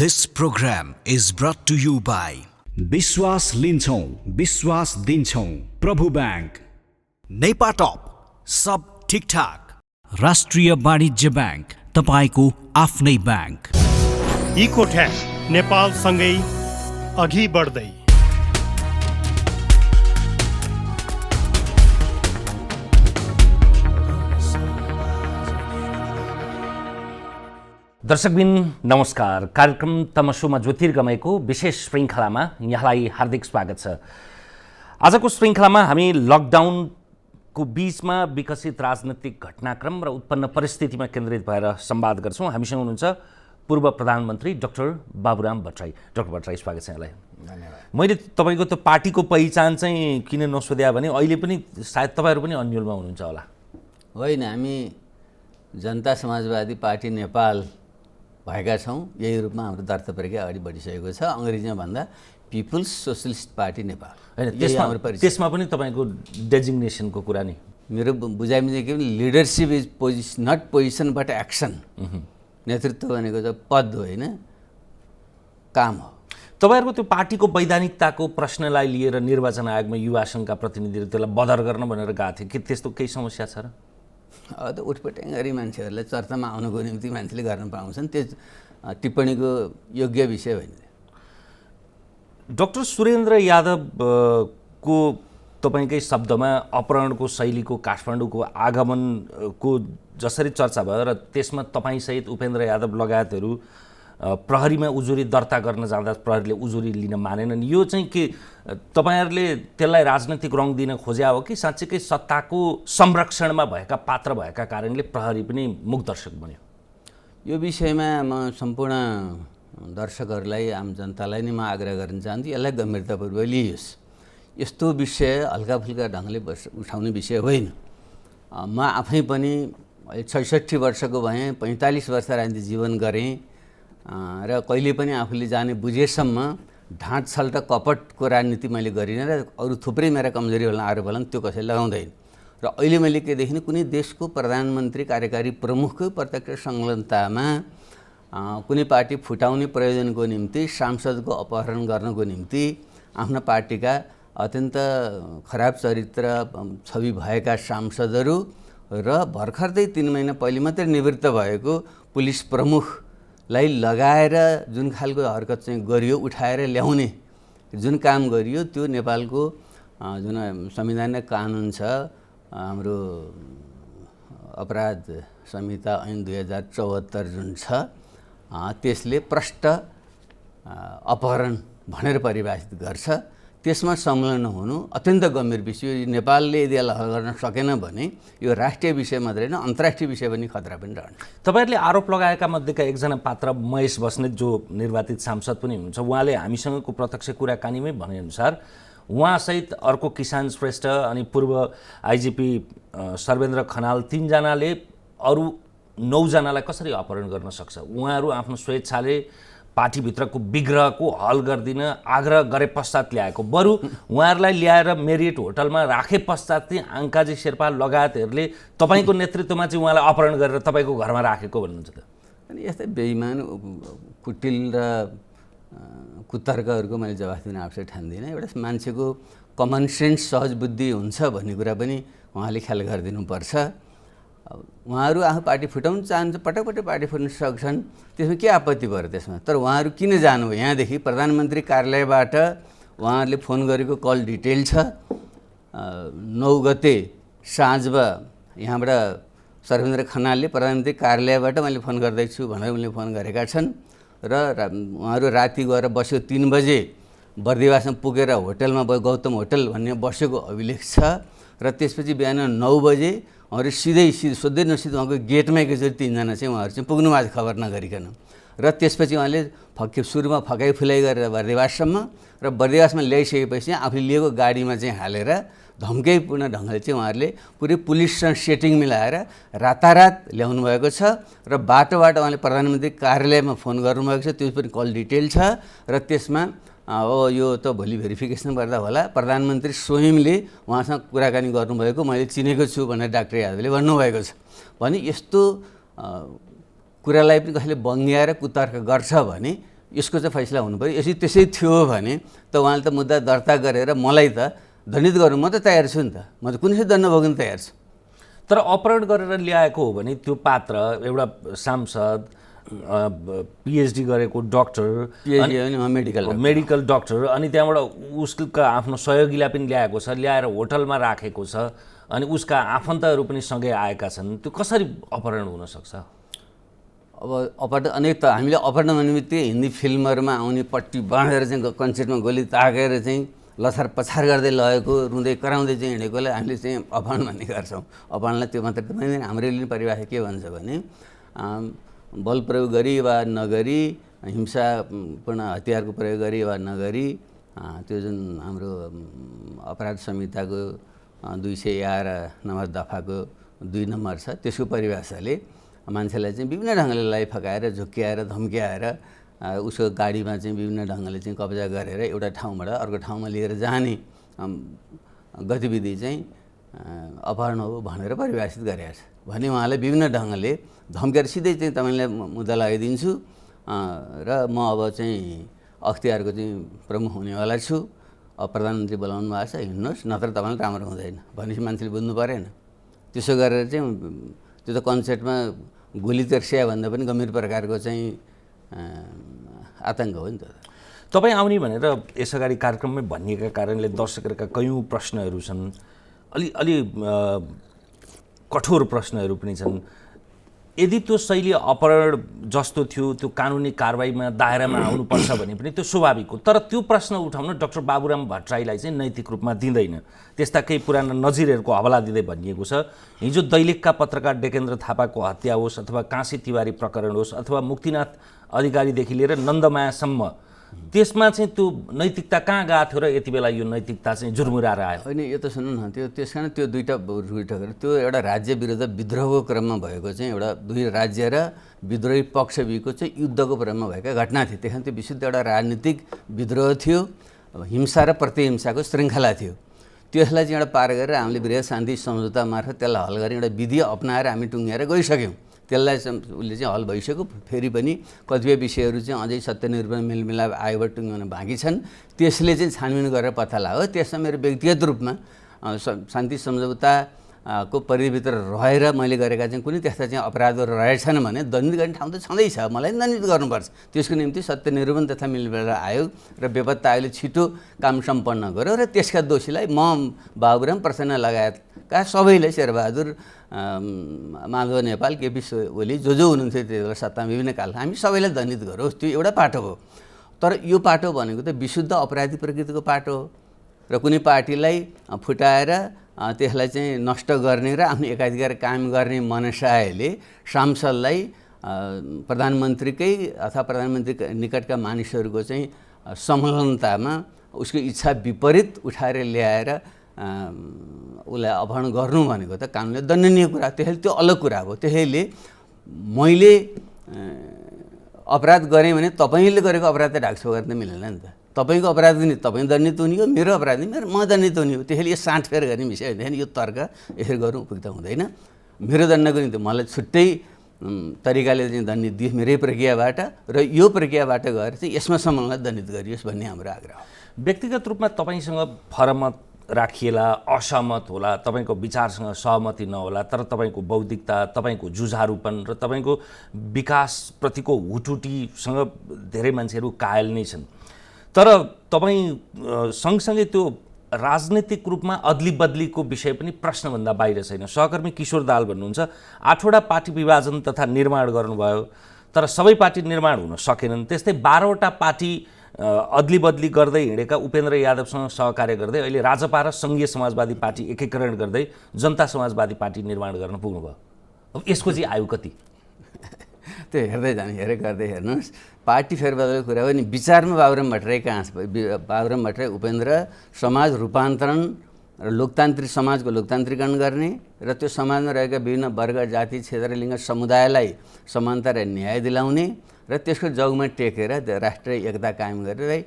This program is brought to you by विश्वास लिन्छौं विश्वास दिन्छौं प्रभु बैंक, नेपाटप सब ठिकठाक, राष्ट्रिय वाणिज्य बैंक, तपाईको आफ्नै बैंक। इकोट्याक नेपाल सँगै अघि बढ्दै। दर्शकबिन नमस्कार। कार्यक्रम तमसुमा ज्योतिर्गमयको विशेष श्रृङ्खलामा यहाँलाई हार्दिक स्वागत छ। आजको श्रृङ्खलामा हामी लकडाउनको बीचमा विकसित राजनीतिक घटनाक्रम र उत्पन्न परिस्थितिमा केन्द्रित भएर संवाद गर्छौँ। हामीसँग हुनुहुन्छ पूर्व प्रधानमन्त्री डाक्टर बाबुराम भट्टराई। डाक्टर भट्टराई, स्वागत छ यहाँलाई। धन्यवाद। मैले तपाईँको त पार्टीको पहिचान चाहिँ किन नसोध्या भने अहिले पनि सायद तपाईँहरू पनि अन्यलमा हुनुहुन्छ होला। होइन, हामी जनता समाजवादी पार्टी नेपाल भएका छौँ। यही रूपमा हाम्रो दर्ता प्रक्रिया अगाडि बढिसकेको छ। अङ्ग्रेजीमा भन्दा पिपुल्स सोसलिस्ट पार्टी नेपाल। होइन, त्यसमा पनि तपाईँको डेजिग्नेसनको कुरा नि मेरो बुझाइमा चाहिँ के भने leadership is not position but action. नेतृत्व भनेको चाहिँ पद होइन, काम हो। तपाईँहरूको त्यो पार्टीको वैधानिकताको प्रश्नलाई लिएर निर्वाचन आयोगमा युवा सङ्घका प्रतिनिधिहरू त्यसलाई बदर गर्न भनेर गएको थियो कि त्यस्तो केही समस्या छ र? अब त उठपटाङ गरी मान्छेहरूलाई चर्चामा आउनुको निम्ति मान्छेले गर्न पाउँछन्, त्यो टिप्पणीको योग्य विषय होइन। डाक्टर सुरेन्द्र यादवको तपाईँकै शब्दमा अपहरणको शैलीको काठमाडौँको आगमनको जसरी चर्चा भयो र त्यसमा तपाईँसहित उपेन्द्र यादव लगायतहरू प्रहरीमा उजुरी दर्ता गर्न जाँदा प्रहरीले उजुरी लिन मानेनन्, यो चाहिँ के तपाईँहरूले त्यसलाई राजनैतिक रङ दिन खोज्या हो कि साँच्चीकै सत्ताको संरक्षणमा भएका पात्र भएका कारणले प्रहरी पनि मुखदर्शक बन्यो? यो विषयमा म सम्पूर्ण दर्शकहरूलाई, आम जनतालाई नै म आग्रह गर्न चाहन्छु, यसलाई गम्भीरतापूर्वक लिइयोस्। यस्तो विषय हल्काफुल्का ढङ्गले उठाउने विषय होइन। म आफै पनि 66 वर्षको भएँ, 45 वर्ष राजनीतिक जीवन गरेँ र कहिले पनि आफूले जाने बुझेसम्म ढाँट छल र कपटको राजनीति मैले गरिनँ र अरू थुप्रै मेरा कमजोरी होला आरोप होला त्यो कसैले लगाउँदैन। र अहिले मैले के देखिनँ, कुनै देशको प्रधानमन्त्री कार्यकारी प्रमुखको प्रत्यक्ष संलग्नतामा कुनै पार्टी फुटाउने प्रयोजनको निम्ति, सांसदको अपहरण गर्नको निम्ति आफ्ना पार्टीका अत्यन्त खराब चरित्र छवि भएका सांसदहरू र भर्खरै 3 महिना पहिले मात्रै निवृत्त भएको पुलिस प्रमुखलाई लगाएर जुन खालको हरकत चाहिँ गरियो, उठाएर ल्याउने जुन काम गरियो, त्यो नेपालको जुन संवैधानिक कानुन छ, हाम्रो अपराध संहिता ऐन 2074 जुन छ, त्यसले प्रष्ट अपहरण भनेर परिभाषित गर्छ। त्यसमा संलग्न हुनु अत्यन्त गम्भीर विषय। नेपालले यदि यसलाई हल गर्न सकेन भने यो राष्ट्रिय विषय मात्रै होइन, अन्तर्राष्ट्रिय विषय पनि खतरा पनि रहन्छ। तपाईँहरूले आरोप लगाएका मध्येका एकजना पात्र महेश बस्नेत जो निर्वाचित सांसद पनि हुनुहुन्छ, उहाँले हामीसँगको प्रत्यक्ष कुराकानीमै भनेअनुसार उहाँसहित अर्को किसान श्रेष्ठ अनि पूर्व आइजिपी सर्वेन्द्र खनाल 3 जनाले अरू 9 जनालाई कसरी अपहरण गर्न सक्छ? उहाँहरू आफ्नो स्वेच्छाले पार्टीभित्रको विग्रहको हल गरिदिन आग्रह गरे पश्चात ल्याएको, बरु उहाँहरूलाई ल्याएर मेरिट होटलमा राखे पश्चात चाहिँ आङ्काजी शेर्पा लगायतहरूले तपाईँको नेतृत्वमा चाहिँ उहाँलाई अपहरण गरेर तपाईँको घरमा राखेको भन्नुहुन्छ त? अनि यस्तै बेइमान कुटिल र कुतर्कहरूको मैले जवाफ दिन आवश्यक ठान्दिनँ। एउटा मान्छेको कमन सेन्स, सहज बुद्धि हुन्छ भन्ने कुरा पनि उहाँले ख्याल गरिदिनुपर्छ। उहाँहरू आफू पार्टी फुटाउन चाहन्छ, पटक पटक पार्टी फुट्न सक्छन्, त्यसमा के आपत्ति भयो त्यसमा? तर उहाँहरू किन जानुभयो? यहाँदेखि प्रधानमन्त्री कार्यालयबाट उहाँहरूले फोन गरेको कल डिटेल छ। 9 गते साँझमा यहाँबाट सर्वेन्द्र खनालले प्रधानमन्त्री कार्यालयबाट मैले फोन गर्दैछु भनेर उनले फोन गरेका छन् र उहाँहरू राति गएर बस्यो। 3 बजे बर्दिवासमा पुगेर होटलमा गौतम होटल भन्ने बसेको अभिलेख छ र त्यसपछि बिहान 9 बजे उहाँहरू सिधै सोध्दै नसिधै उहाँको गेटमै एकचोटि 3 जना चाहिँ उहाँहरू चाहिँ पुग्नु आज खबर नगरिकन र त्यसपछि उहाँले सुरुमा फकाइ फुलाइ गरेर बर्दिवाससम्म र बर्दिवासमा ल्याइसकेपछि आफूले लिएको गाडीमा चाहिँ हालेर धम्काइपूर्ण ढङ्गले चाहिँ उहाँहरूले पुरै पुलिससँग सेटिङ मिलाएर रातारात ल्याउनु भएको छ र बाटोबाट उहाँले प्रधानमन्त्री कार्यालयमा फोन गर्नुभएको छ। त्यो पनि कल डिटेल छ र त्यसमा अब यो त भोलि भेरिफिकेसन गर्दा होला प्रधानमन्त्री स्वयंले उहाँसँग कुराकानी गर्नुभएको मैले चिनेको छु भनेर डाक्टर यादवले भन्नुभएको छ। भने यस्तो कुरालाई पनि कसैले बङ्ग्याएर कुतर्क गर्छ भने यसको चाहिँ फैसला हुनु पऱ्यो, यसरी त्यसै थियो भने त उहाँले त मुद्दा दर्ता गरेर मलाई त दण्डित गर्नु म त तयार छु नि त, म त कुनै दण्ड भोग्न तयार छु। तर अपहरण गरेर ल्याएको हो भने त्यो पात्र एउटा सांसद, पिएचडी गरेको डक्टर, मेडिकल डक्टर, अनि त्यहाँबाट उसका आफ्नो सहयोगीलाई पनि ल्याएको छ, ल्याएर होटलमा राखेको छ, अनि उसका आफन्तहरू पनि सँगै आएका छन्, त्यो कसरी अपहरण हुनसक्छ? अब अपहरण अनेक त हामीले अपहरण भन्ने बित्तिकै हिन्दी फिल्महरूमा आउने पट्टी बाँधेर चाहिँ कन्सेप्टमा गोली ताकेर चाहिँ लछार पछार गर्दै लगेको, रुँदै कराउँदै चाहिँ हिँडेकोलाई हामीले चाहिँ अपहरण भन्ने गर्छौँ। अपहरणलाई त्यो मात्रै त मान्दैन। हाम्रो परिभाषा के भन्छ भने बल प्रयोग गरी वा नगरी, हिंसापूर्ण हतियारको प्रयोग गरी वा नगरी, त्यो जुन हाम्रो अपराध संहिताको 211 नम्बर दफाको 2 नम्बर छ, त्यसको परिभाषाले मान्छेलाई चाहिँ विभिन्न ढङ्गले लाई फकाएर, झुक्क्याएर, धम्क्याएर, उसको गाडीमा चाहिँ विभिन्न ढङ्गले चाहिँ कब्जा गरेर एउटा ठाउँबाट अर्को ठाउँमा लिएर जाने गतिविधि चाहिँ अपहरण हो भनेर परिभाषित गरेको छ। भने उहाँलाई विभिन्न ढङ्गले धम्क्याएर सिधै चाहिँ तपाईँलाई मुद्दा लगाइदिन्छु र म अब चाहिँ अख्तियारको चाहिँ प्रमुख हुनेवाला छु, अब प्रधानमन्त्री बोलाउनु भएको छ, हिँड्नुहोस्, नत्र तपाईँलाई राम्रो हुँदैन भनेपछि मान्छेले बुझ्नु परेन। त्यसो गरेर चाहिँ त्यो त कन्सेप्टमा गोली तेर्स्या भन्दा पनि गम्भीर प्रकारको चाहिँ आतङ्क हो नि त। तपाईँ आउने भनेर यसअगाडि कार्यक्रममै भनिएका कारणले दर्शकहरूका कयौँ प्रश्नहरू छन्, अलि कठोर प्रश्नहरू पनि छन्। यदि त्यो शैली अपहरण जस्तो थियो, त्यो कानुनी कारबाहीमा दायरामा आउनुपर्छ भने पनि त्यो स्वाभाविक हो। तर त्यो प्रश्न उठाउन डाक्टर बाबुराम भट्टराईलाई चाहिँ नैतिक रूपमा दिँदैन। त्यस्ता केही पुराना नजिरहरूको हवाला दिँदै भनिएको छ। हिजो दैलेखका पत्रकार डेकेन्द्र थापाको हत्या होस्, अथवा काँसी तिवारी प्रकरण होस्, अथवा मुक्तिनाथ अधिकारीदेखि लिएर नन्दमायासम्म, त्यसमा चाहिँ त्यो नैतिकता कहाँ गएको थियो र यति बेला यो नैतिकता चाहिँ जुर्मुराएर आयो? होइन, यो त सुन्नु न, त्यस कारण त्यो दुईवटा त्यो एउटा राज्य विरुद्ध विद्रोहको क्रममा भएको चाहिँ एउटा दुई राज्य र विद्रोही पक्षबीचको चाहिँ युद्धको क्रममा भएका घटना थिए। त्यस कारण त्यो विशुद्ध एउटा राजनीतिक विद्रोह थियो, हिंसा र प्रतिहिंसाको श्रृङ्खला थियो। त्यसलाई चाहिँ एउटा पार गरेर हामीले वृहत शान्ति सम्झौता मार्फत त्यसलाई हल गरेर एउटा विधि अपनाएर हामी टुङ्ग्याएर गइसक्यौँ। त्यसलाई उसले चाहिँ हल भइसक्यो। फेरि पनि कतिपय विषयहरू चाहिँ अझै सत्यनिरूपण मेलमिलाप आयोबाट टुङ्ग्याउन बाँकी छन्, त्यसले चाहिँ छानबिन गरेर पत्ता लाग्यो। त्यसमा मेरो व्यक्तिगत रूपमा शान्ति सम्झौताको परिधिभित्र रहेर मैले गरेका चाहिँ कुनै त्यस्ता चाहिँ अपराधहरू रहेछन् भने दण्डित गर्ने ठाउँ त छँदैछ, मलाई दण्डित गर्नुपर्छ। त्यसको निम्ति सत्यनिरूपण तथा मेलमिलाप आयोग र बेपत्ता आयोगले छिटो काम सम्पन्न गर्यो र त्यसका दोषीलाई म बाबुराम प्रसन्न लगायतका सबैले, शेरबहादुर, माधव नेपाल, केपी ओली, जो हुनुहुन्थ्यो त्यति बेला सत्तामा विभिन्न काल, हामी सबैलाई दण्डित गरोस्, त्यो एउटा पाटो हो। तर यो पाटो भनेको त विशुद्ध अपराधी प्रकृतिको पाटो हो र कुनै पार्टीलाई फुटाएर त्यसलाई चाहिँ नष्ट गर्ने र आफ्नो एकाधिकार कायम गर्ने मनसायले सांसदलाई प्रधानमन्त्रीकै अथवा प्रधानमन्त्री निकटका मानिसहरूको चाहिँ संलग्नतामा उसको इच्छा विपरीत उठाएर ल्याएर उसलाई अपहरण गर्नु भनेको त कानुनले दण्डनीय कुरा, त्यसैले त्यो अलग कुरा हो। त्यसैले मैले अपराध गरेँ भने तपाईँले गरेको अपराध त ढाकछोप गर्न मिलेन नि त। तपाईँको अपराध पनि तपाईँ दण्डित हुने हो, मेरो अपराध पनि म दण्डित हुने हो। त्यसैले यो साँठफेर गर्ने विषय हुँदैन, यो तर्क यसरी गर्नु उपयुक्त हुँदैन। मेरो दण्डको निम्ति मलाई छुट्टै तरिकाले चाहिँ दण्डित दियोस् मेरै प्रक्रियाबाट, र यो प्रक्रियाबाट गएर चाहिँ यसमा सम्बन्धलाई दण्डित गरियोस् भन्ने हाम्रो आग्रह हो। व्यक्तिगत रूपमा तपाईँसँग फरमत राखिएला, असहमत होला, तपाईँको विचारसँग सहमति नहोला, तर तपाईँको बौद्धिकता, तपाईँको जुझारूपन र तपाईँको विकासप्रतिको हुटुटीसँग धेरै मान्छेहरू कायल नै छन्। तर तपाईँ सँगसँगै त्यो राजनीतिक रूपमा अदली बदलीको विषय पनि प्रश्नभन्दा बाहिर छैन। सहकर्मी किशोर दाहाल भन्नुहुन्छ 8वटा पार्टी विभाजन तथा निर्माण गर्नुभयो, तर सबै पार्टी निर्माण हुन सकेनन्। त्यस्तै 12वटा पार्टी अदली बदली गर्दै हिँडेका उपेन्द्र यादवसँग सहकार्य गर्दै अहिले राजपा र सङ्घीय समाजवादी पार्टी एकीकरण गर्दै जनता समाजवादी पार्टी निर्माण गर्न पुग्नुभयो। अब यसको चाहिँ आयु कति? त्यो हेर्दै जाने, गर्दै हेर्नुहोस्। पार्टी फेरबदलको कुरा हो नि, विचारमा बाबुराम भट्टराई कहाँ छ? बाबुराम भट्टराई उपेन्द्र समाज रूपान्तरण र लोकतान्त्रिक समाजको लोकतान्त्रिकरण गर्ने र त्यो समाजमा रहेका विभिन्न वर्ग, जाति, क्षेत्र, लिङ्ग, समुदायलाई समानता र न्याय दिलाउने र त्यसको जगमा टेकेर राष्ट्रिय एकता कायम गरेर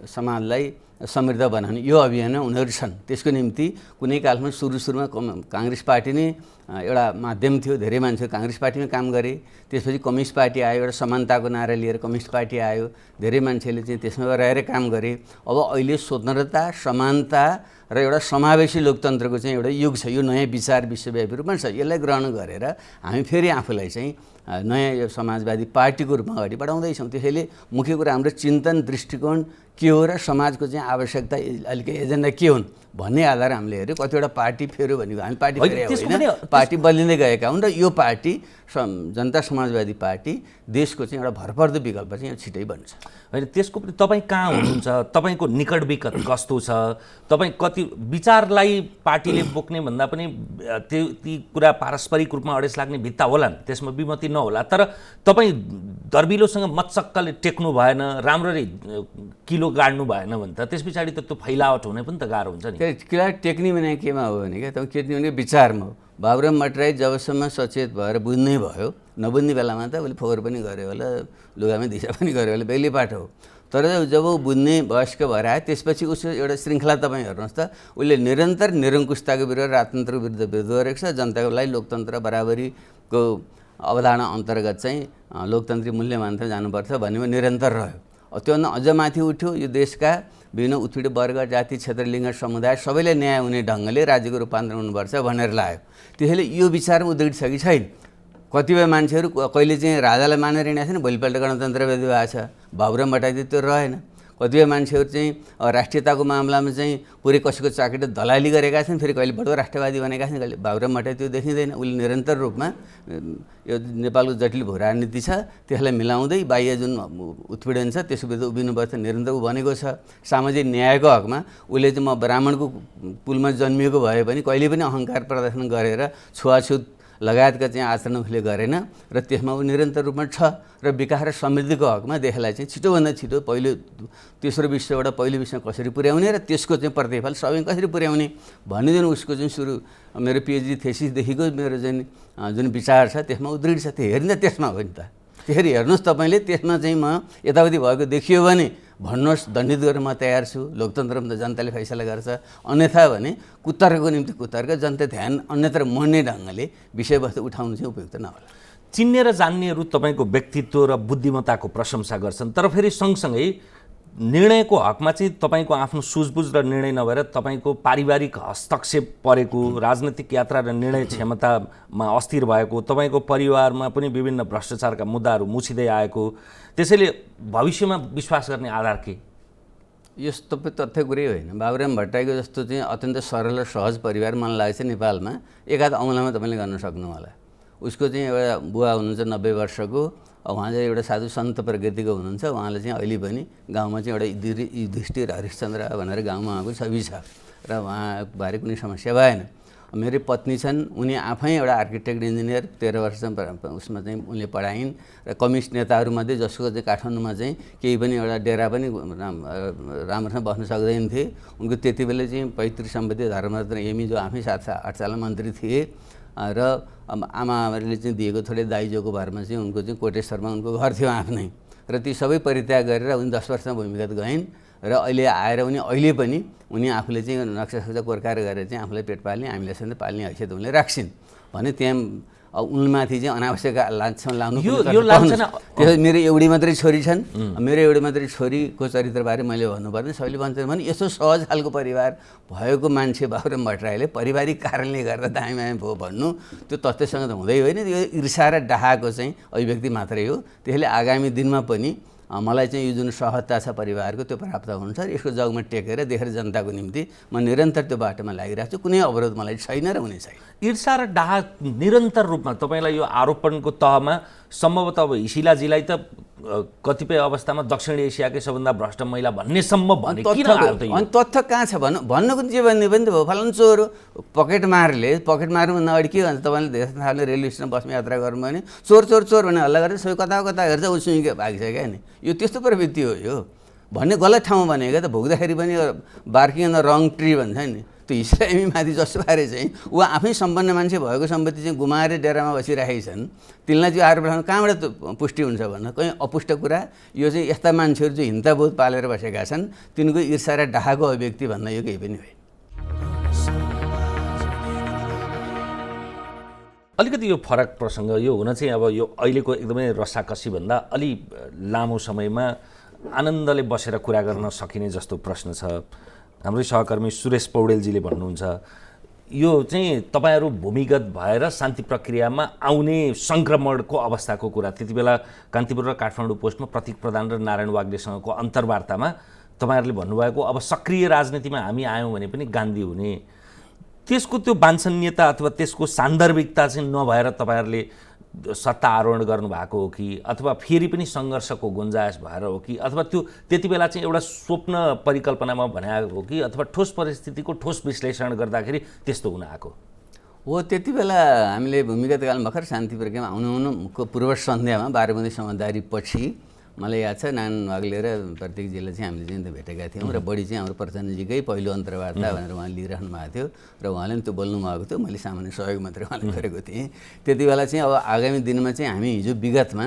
समाजलाई समृद्ध बनाउने यो अभियानमा उनीहरू छन्। त्यसको निम्ति कुनै कालमा सुरुमा काङ्ग्रेस पार्टी नै एउटा माध्यम थियो, धेरै मान्छे काङ्ग्रेस पार्टीमा काम गरे। त्यसपछि कम्युनिस्ट पार्टी आयो, एउटा समानताको नारा लिएर कम्युनिस्ट पार्टी आयो, धेरै मान्छेले चाहिँ त्यसमा रहेर काम गरे। अब अहिले स्वतन्त्रता, समानता र एउटा समावेशी लोकतन्त्रको चाहिँ एउटा युग छ। यो नयाँ विचार विश्वव्यापी रूपमा छ। यसलाई ग्रहण गरेर हामी फेरि आफूलाई चाहिँ नयाँ यो समाजवादी पार्टीको रूपमा अगाडि बढाउँदैछौँ। त्यसैले मुख्य कुरा हाम्रो चिन्तन, दृष्टिकोण के हो र समाजको चाहिँ आवश्यकता अलिकति एजेन्डा के हुन् भन्ने आधार हामीले हेऱ्यो। कतिवटा पार्टी फेऱ्यो भनेको हामी पार्टी फेरि होइन, पार्टी बदलिँदै गएका हुन् र यो पार्टी जनता समाजवादी पार्टी देशको चाहिँ एउटा भरपर्दो विकल्प चाहिँ छिटै बन्छ। होइन, त्यसको पनि तपाईँ कहाँ हुनुहुन्छ, तपाईँको निकट विकट कस्तो छ, तपाईँ कति विचारलाई पार्टीले बोक्ने भन्दा पनि ती कुरा पारस्परिक रूपमा अडेस लाग्ने भित्ता होलान्, त्यसमा विमति नहोला, तर तपाईँ दर्बिलोसँग मच्चक्कले टेक्नु भएन, राम्ररी किलो गाड्नु भएन भने त त्यस पछाडि त त्यो फैलावट हुने पनि त गाह्रो हुन्छ नि। किला टेक्ने भने केमा हो भने क्या, तपाईँ टेक्ने भने विचारमा हो। बाबुराम भट्टराई जबसम्म सचेत भएर बुझ्नै भयो, नबुझ्ने बेलामा त उसले फोहोर पनि गर्यो होला, लुगामै दिशा पनि गर्यो होला, बेग्लै पाठ हो। तर जब ऊ बुझ्ने वयस्क भएर आयो त्यसपछि उसको एउटा श्रृङ्खला तपाईँ हेर्नुहोस् त, उसले निरन्तर निरङ्कुशताको विरुद्ध, राजतन्त्रको विरुद्ध विरोध गरेको छ। जनताको लागि लोकतन्त्र बराबरीको अवधारणा अन्तर्गत चाहिँ लोकतान्त्रिक मूल्य मान्दै जानुपर्छ भन्नेमा निरन्तर रह्यो। त्योभन्दा अझ माथि उठ्यो, यो देशका विभिन्न उत्पीडित वर्ग, जाति, क्षेत्र, लिङ्ग, समुदाय सबैलाई न्याय हुने ढङ्गले राज्यको रूपान्तरण हुनुपर्छ भनेर लाग्यो। त्यसैले यो विचारमा उद्दृढ छ कि छैन? कतिपय मान्छेहरू कहिले चाहिँ राजालाई मानेर हिँडेको छैन, भोलिपल्ट गणतन्त्रवादी भएको छ। बाबुराम भट्टराई त्यो रहेन। कतिपय मान्छेहरू चाहिँ राष्ट्रियताको मामलामा चाहिँ पुरै कसैको चाकरी दलाली गरेका छन्, फेरि कहिले बडो राष्ट्रवादी बनेका छन्, कहिले बाबुराम भट्टराई त्यो देखिँदैन। उसले निरन्तर रूपमा यो नेपालको जटिल भू राजनीति छ त्यसलाई मिलाउँदै बाह्य जुन उत्पीडन छ त्यसको विरुद्ध उभिनुपर्छ निरन्तर ऊ भनेको छ। सामाजिक न्यायको हकमा उसले चाहिँ म ब्राह्मणको कुलमा जन्मिएको भए पनि कहिले पनि अहङ्कार प्रदर्शन गरेर छुवाछुत लगायतका चाहिँ आचरण उसले गरेन र त्यसमा ऊ निरन्तर रूपमा छ। र विकास र समृद्धिको हकमा देशलाई चाहिँ छिटोभन्दा छिटो तेस्रो विश्वबाट पहिलो विश्वमा कसरी पुर्याउने र त्यसको चाहिँ प्रतिफल सबै कसरी पुर्याउने भन्ने जुन उसको चाहिँ सुरु मेरो पिएचडी थेसिसदेखिको मेरो चाहिँ जुन विचार छ त्यसमा उद्दृढ छ। त्यो हेर्ने त्यसमा हो नि त। त्यसरी हेर्नुहोस् तपाईँले, त्यसमा चाहिँ म यताउति भएको देखियो भने भन्नुहोस्, दण्डित गरेर म तयार छु। लोकतन्त्रमा त जनताले फैसला गर्छ, अन्यथा भने कुतर्कको निम्ति कुतर्क, जनता ध्यान अन्यत्र मोड्ने ढङ्गले विषयवस्तु उठाउनु चाहिँ उपयुक्त नहोला। चिन्ने र जान्नेहरू तपाईँको व्यक्तित्व र बुद्धिमत्ताको प्रशंसा गर्छन्, तर फेरि सँगसँगै निर्णयको हकमा चाहिँ तपाईँको आफ्नो सुझबुझ र निर्णय नभएर तपाईँको पारिवारिक हस्तक्षेप परेको, राजनैतिक यात्रा र निर्णय क्षमतामा अस्थिर भएको, तपाईँको परिवारमा पनि विभिन्न भ्रष्टाचारका मुद्दाहरू मुछिँदै आएको, त्यसैले भविष्यमा विश्वास गर्ने आधार के? यस्तो तथ्य कुरै होइन। बाबुराम भट्टराईको जस्तो चाहिँ अत्यन्त सरल र सहज परिवार मलाई लाग्छ नेपालमा एकाध औँलामा तपाईँले गर्न सक्नु होला। उसको चाहिँ एउटा बुवा हुनुहुन्छ 90 वर्षको, उहाँ चाहिँ एउटा साधु सन्त प्रकृतिको हुनुहुन्छ। उहाँले चाहिँ अहिले पनि गाउँमा चाहिँ एउटा युधिष्ठिर हरिश्चन्द्र भनेर गाउँमा उहाँको छवि छ र उहाँ बारे कुनै समस्या भएन। मेरो पत्नी छन्, उनी आफै एउटा आर्किटेक्ट इन्जिनियर, 13 वर्षसम्म उसमा चाहिँ उनले पढाइन् र कम्युनिस्ट नेताहरूमध्ये जसको चाहिँ काठमाडौँमा चाहिँ केही पनि एउटा डेरा पनि राम्रोसँग बस्न सक्दैन थिए। उनको त्यति बेला चाहिँ पैतृक सम्पत्ति धर्मरत्न एमी जो आफै 7-8 साल मन्त्री थिए र आमाले चाहिँ दिएको थोरै दाइजोको भरमा चाहिँ उनको चाहिँ कोटेश्वरमा उनको घर थियो आफ्नै, र ती सबै परित्याग गरेर उनी 10 वर्षमा भूमिगत गइन् र अहिले आएर अहिले पनि उनी आफूले चाहिँ नक्सा कोर्काएर गरेर चाहिँ आफूलाई पेट पाल्ने, हामीलाई सधैँ पाल्ने हैसियत उनले राख्छिन् भने त्यहाँ उनमाथि चाहिँ अनावश्यक लान्छन लाउनु त्यो मेरो एउटी मात्रै छोरी छन्। मेरो एउटी मात्रै छोरीको चरित्रबारे मैले भन्नुपर्ने सबैले भन्छन् भने यस्तो सहज खालको परिवार भएको मान्छे बाबुराम भट्टराईले पारिवारिक कारणले गर्दा दामी मामी भयो भन्नु त्यो तथ्यसँग त हुँदै होइन। यो ईर्ष्या र डाहाको चाहिँ अभिव्यक्ति मात्रै हो। त्यसैले आगामी दिनमा पनि मलाई चाहिँ यो जुन सहजता छ परिवारको त्यो प्राप्त हुन्छ र यसको जगमा टेकेर देखेर जनताको निम्ति म निरन्तर त्यो बाटोमा लागिरहेको छु। कुनै अवरोध मलाई छैन र हुने छैन। ईर्ष्या र डाहा निरन्तर रूपमा तपाईँलाई यो आरोपणको तहमा सम्भवतः अब हिसिलाजीलाई त कतिपय अवस्थामा दक्षिण एसियाकै सबभन्दा भ्रष्ट महिला भन्नेसम्म भने किन आयो त? अनि तथ्य कहाँ छ भन्नुको जे भन्ने पनि त भयो। फलानु चोर पकेट मारभन्दा अगाडि के भन्छ तपाईँले धेरै थाहा रेलवे स्टेसनमा बसमा यात्रा गर्नु भने चोर चोर चोर भने हल्ला गरेर सबै कता कता हेर्छ ऊ सुइँ भागिसक्यो नि। यो त्यस्तो प्रवृत्ति हो यो भन्ने गलत ठाउँमा भनेको त। भोग्दाखेरि पनि barking on the wrong tree भन्छ नि, त्यो इस्लामीमाथि जसो पारे चाहिँ ऊ आफै सम्पन्न मान्छे भएको सम्पत्ति चाहिँ गुमाएर डेरामा बसिराखेका छन्, तिनलाई त्यो आरोप लगाउनु कहाँबाट पुष्टि हुन्छ भन्न कहीँ अपुष्ट कुरा। यो चाहिँ यस्ता मान्छेहरू जो हिंसाबोध पालेर बसेका छन् तिनको ईर्ष्या र डाहाको अभिव्यक्ति भन्दा यो केही पनि होइन। अलिकति यो फरक प्रसङ्ग यो हुन चाहिँ अब यो अहिलेको एकदमै रसाकसीभन्दा अलि लामो समयमा आनन्दले बसेर कुरा गर्न सकिने जस्तो प्रश्न छ। हाम्रै सहकर्मी सुरेश पौडेलजीले भन्नुहुन्छ यो चाहिँ तपाईँहरू भूमिगत भएर शान्ति प्रक्रियामा आउने सङ्क्रमणको अवस्थाको कुरा। त्यति बेला कान्तिपुर र काठमाडौँ पोस्टमा प्रतीक प्रधान र नारायण वाग्लेसँगको अन्तर्वार्तामा तपाईँहरूले भन्नुभएको अब सक्रिय राजनीतिमा हामी आयौँ भने पनि गान्धी हुने, त्यसको त्यो वाञ्छनीयता अथवा त्यसको सान्दर्भिकता चाहिँ नभएर तपाईँहरूले सत्ता आरोहण गर्नुभएको हो कि अथवा फेरि पनि सङ्घर्षको गुन्जायस भएर हो कि अथवा त्यो त्यति बेला चाहिँ एउटा स्वप्न परिकल्पनामा भनेको हो कि अथवा ठोस परिस्थितिको ठोस विश्लेषण गर्दाखेरि त्यस्तो हुन आएको हो। त्यति बेला हामीले भूमिगत कालमा भर्खर शान्ति प्रक्रियामा आउनुको पूर्व सन्ध्यामा बाराबन्दी समझदारी पछि मलाई याद छ नारायण वाग्ले र प्रतीकजीलाई चाहिँ हामीले चाहिँ भेटेका थियौँ र बढी चाहिँ हाम्रो प्रचण्डजीकै पहिलो अन्तर्वार्ता भनेर उहाँ लिइरहनु भएको थियो र उहाँले पनि त्यो बोल्नु भएको थियो, मैले सामान्य सहयोग मात्रै उहाँले गरेको थिएँ। त्यति बेला चाहिँ अब आगामी दिनमा चाहिँ हामी हिजो विगतमा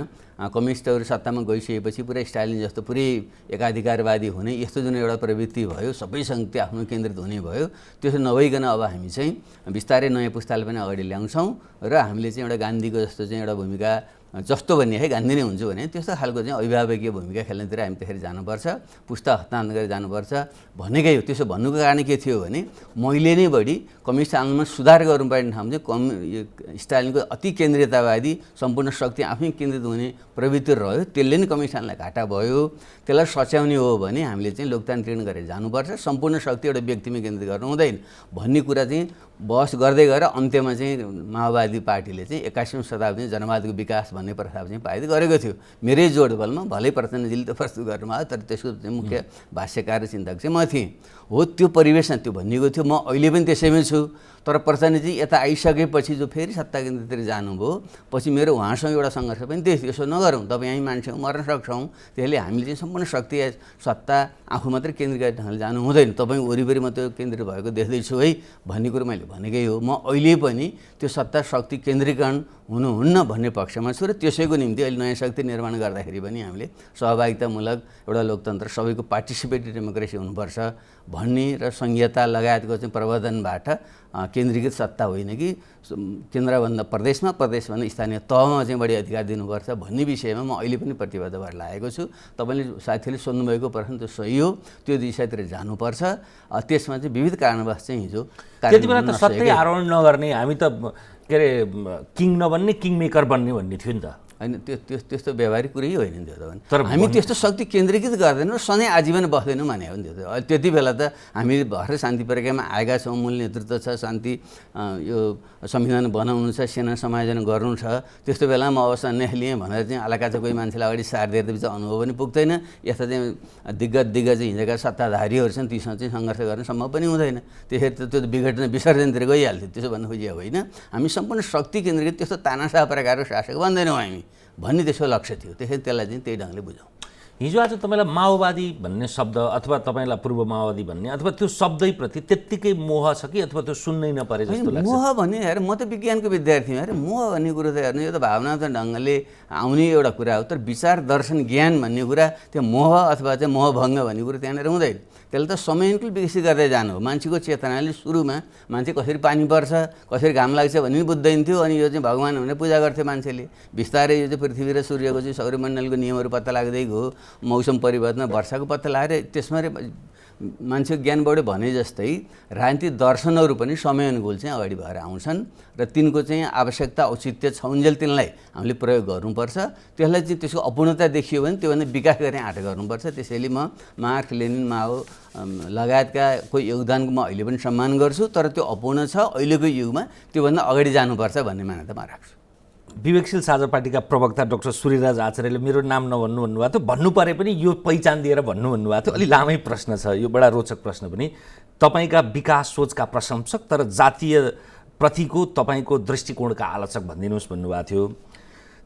कम्युनिस्टहरू सत्तामा गइसकेपछि पुरै स्टालिन जस्तो पुरै एकाधिकारवादी हुने यस्तो जुन एउटा प्रवृत्ति भयो, सबैसँग त्यो आफ्नो केन्द्रित हुने भयो, त्यसो नभइकन अब हामी चाहिँ बिस्तारै नयाँ पुस्ताले पनि अगाडि ल्याउँछौँ र हामीले चाहिँ एउटा गान्धीको जस्तो चाहिँ एउटा भूमिका जस्तो भन्ने है गान्धी नै हुन्छु भने त्यस्तो खालको चाहिँ अभिभावकीय भूमिका खेल्नेतिर हामी त्यसरी जानुपर्छ, पुस्ता हस्तान्तरण गरेर जानुपर्छ भनेकै हो। त्यसो भन्नुको कारण के थियो भने मैले नै बढी कम्युनिस्ट आन्दोलनमा सुधार गर्नुपर्ने ठाउँमा चाहिँ स्टालिनको अति केन्द्रीयतावादी सम्पूर्ण शक्ति आफै केन्द्रित हुने प्रवृत्ति रह्यो, त्यसले नै कम्युनिस्ट आन्दोलनलाई घाटा भयो। त्यसलाई सच्याउने हो भने हामीले चाहिँ लोकतान्त्रिक गरेर जानुपर्छ, सम्पूर्ण शक्ति एउटा व्यक्तिमा केन्द्रित गर्नु हुँदैन भन्ने कुरा चाहिँ बहस गर्दै गएर अन्त्यमा चाहिँ माओवादी पार्टीले चाहिँ 21औं शताब्दी जनवादको विकास भन्ने प्रस्ताव चाहिँ पारित गरेको थियो। मेरै जोड बलमा भलै प्रचण्डजीले त प्रस्तुत गर्नुभयो तर त्यसको चाहिँ मुख्य भाष्यकार र चिन्तक चाहिँ म थिएँ। हो त्यो परिवेशमा त्यो भनिएको थियो, म अहिले पनि त्यसैमै छु। तर प्रचण्डजी यता आइसकेपछि जो फेरि सत्ता केन्द्रतिर जानुभयो पछि मेरो उहाँसँग एउटा सङ्घर्ष पनि त्यसो नगरौँ, तपाईँ यहीँ मान्छे मर्न सक्छौँ, त्यसले हामीले चाहिँ सम्पूर्ण शक्ति सत्ता आफू मात्रै केन्द्रीय ढङ्गले जानु हुँदैन, तपाईँ वरिपरि म त्यो केन्द्रित भएको देख्दैछु है भन्ने कुरो मैले भनेकै हो। म अहिले पनि त्यो सत्ता शक्ति केन्द्रीकरण हुनुहुन्न भन्ने पक्षमा छु र त्यसैको निम्ति अहिले नयाँ शक्ति निर्माण गर्दाखेरि पनि हामीले सहभागितामूलक एउटा लोकतन्त्र सबैको पार्टिसिपेटिभ डेमोक्रेसी हुनुपर्छ भन्ने र संहिता लगायतको चाहिँ प्रवर्धनबाट केन्द्रीकृत सत्ता होइन कि केन्द्रभन्दा प्रदेशमा प्रदेशभन्दा स्थानीय तहमा चाहिँ बढी अधिकार दिनुपर्छ भन्ने विषयमा म अहिले पनि प्रतिबद्ध भएर लागेको छु। तपाईँले साथीले सोध्नुभएको प्रश्न त्यो सही हो, त्यो दिशातिर जानुपर्छ। त्यसमा चाहिँ विविध कारणवश चाहिँ हिजो त्यति बेला त सत्तै आरोहण नगर्ने, हामी त के अरे किङ नबन्ने किङ मेकर बन्ने भन्ने थियो नि त होइन। त्यस्तो व्यवहारिक कुरै होइन त्यो त भने तर हामी त्यस्तो शक्ति केन्द्रीकृत गर्दैनौँ, सधैँ आजीवन बस्दैनौँ भने हो नि त्यो त। त्यति बेला त हामी भर्खर शान्ति प्रक्रियामा आएका छौँ, मूल नेतृत्व छ, शान्ति यो संविधान बनाउनु छ, सेना समायोजन गर्नु छ। त्यस्तो बेला म अवस्था नलिएँ भनेर चाहिँ आलाकाचा कोही मान्छेलाई अगाडि सार दिएर त अनुभव पनि पुग्दैन। यस्ता चाहिँ दिग्गज हिँडेका सत्ताधारीहरू छन्, तीसँग चाहिँ सङ्घर्ष गर्न सम्भव पनि हुँदैन। त्यसरी त त्यो विघटन विसर्जनतिर गइहाल्थ्यो। त्यसो भन्नु खोजियो होइन, हामी सम्पूर्ण शक्ति केन्द्रीकृत त्यस्तो तानाशाह प्रकारको शासक बन्दैनौँ हामी भन्ने त्यसको लक्ष्य थियो। त्यसैले त्यसलाई चाहिँ त्यही ढङ्गले बुझौँ। हिजो आज तपाईँलाई माओवादी भन्ने शब्द अथवा तपाईँलाई पूर्व माओवादी भन्ने अथवा त्यो शब्दैप्रति त्यत्तिकै मोह छ कि अथवा त्यो सुन्नै नपरे जस्तो लाग्छ? मोह भन्ने हेर म त विज्ञानको विद्यार्थी हेर, मोह भन्ने कुरो त हेर्नु यो त भावनात्मक ढङ्गले आउने एउटा कुरा हो। तर विचार दर्शन ज्ञान भन्ने कुरा त्यो मोह अथवा चाहिँ मोहभङ्ग भन्ने कुरो त्यहाँनिर हुँदैन। त्यसले त समयअनुकूल विकसित गर्दै जानु हो। मान्छेको चेतनाले सुरुमा मान्छे कसरी पानी पर्छ कसरी घाम लाग्छ भन्ने पनि बुझ्दैन थियो, अनि यो चाहिँ भगवान् भनेर पूजा गर्थ्यो मान्छेले। बिस्तारै यो चाहिँ पृथ्वी र सूर्यको चाहिँ सौर्यमण्डलको नियमहरू पत्ता लाग्दै गयो, मौसम परिवर्तन वर्षाको पत्ता लगाएर त्यसमा मान्छेको ज्ञान बढ्यो भने जस्तै राजनीतिक दर्शनहरू पनि समयअनुकूल चाहिँ अगाडि भएर आउँछन् र तिनको चाहिँ आवश्यकता औचित्य छौन्जेल तिनलाई हामीले प्रयोग गर्नुपर्छ। त्यसलाई चाहिँ त्यसको अपूर्णता देखियो भने त्योभन्दा विकास गर्ने आँट गर्नुपर्छ। त्यसैले म मार्क्स लेनिन माओ लगायतका कोही योगदानको म अहिले पनि सम्मान गर्छु, तर त्यो अपूर्ण छ, अहिलेको युगमा त्योभन्दा अगाडि जानुपर्छ भन्ने मान्यता म राख्छु। विवेकशील साझा पार्टीका प्रवक्ता डाक्टर सूर्यराज आचार्यले मेरो नाम नभन्नु भन्नुभएको थियो, भन्नु परे पनि यो पहिचान दिएर भन्नु भन्नुभएको थियो। अलि लामै प्रश्न छ यो, बडा रोचक प्रश्न पनि। तपाईँका विकास सोचका प्रशंसक तर जातीय प्रतिको तपाईँको दृष्टिकोणका आलोचक भनिदिनुहोस् भन्नुभएको थियो।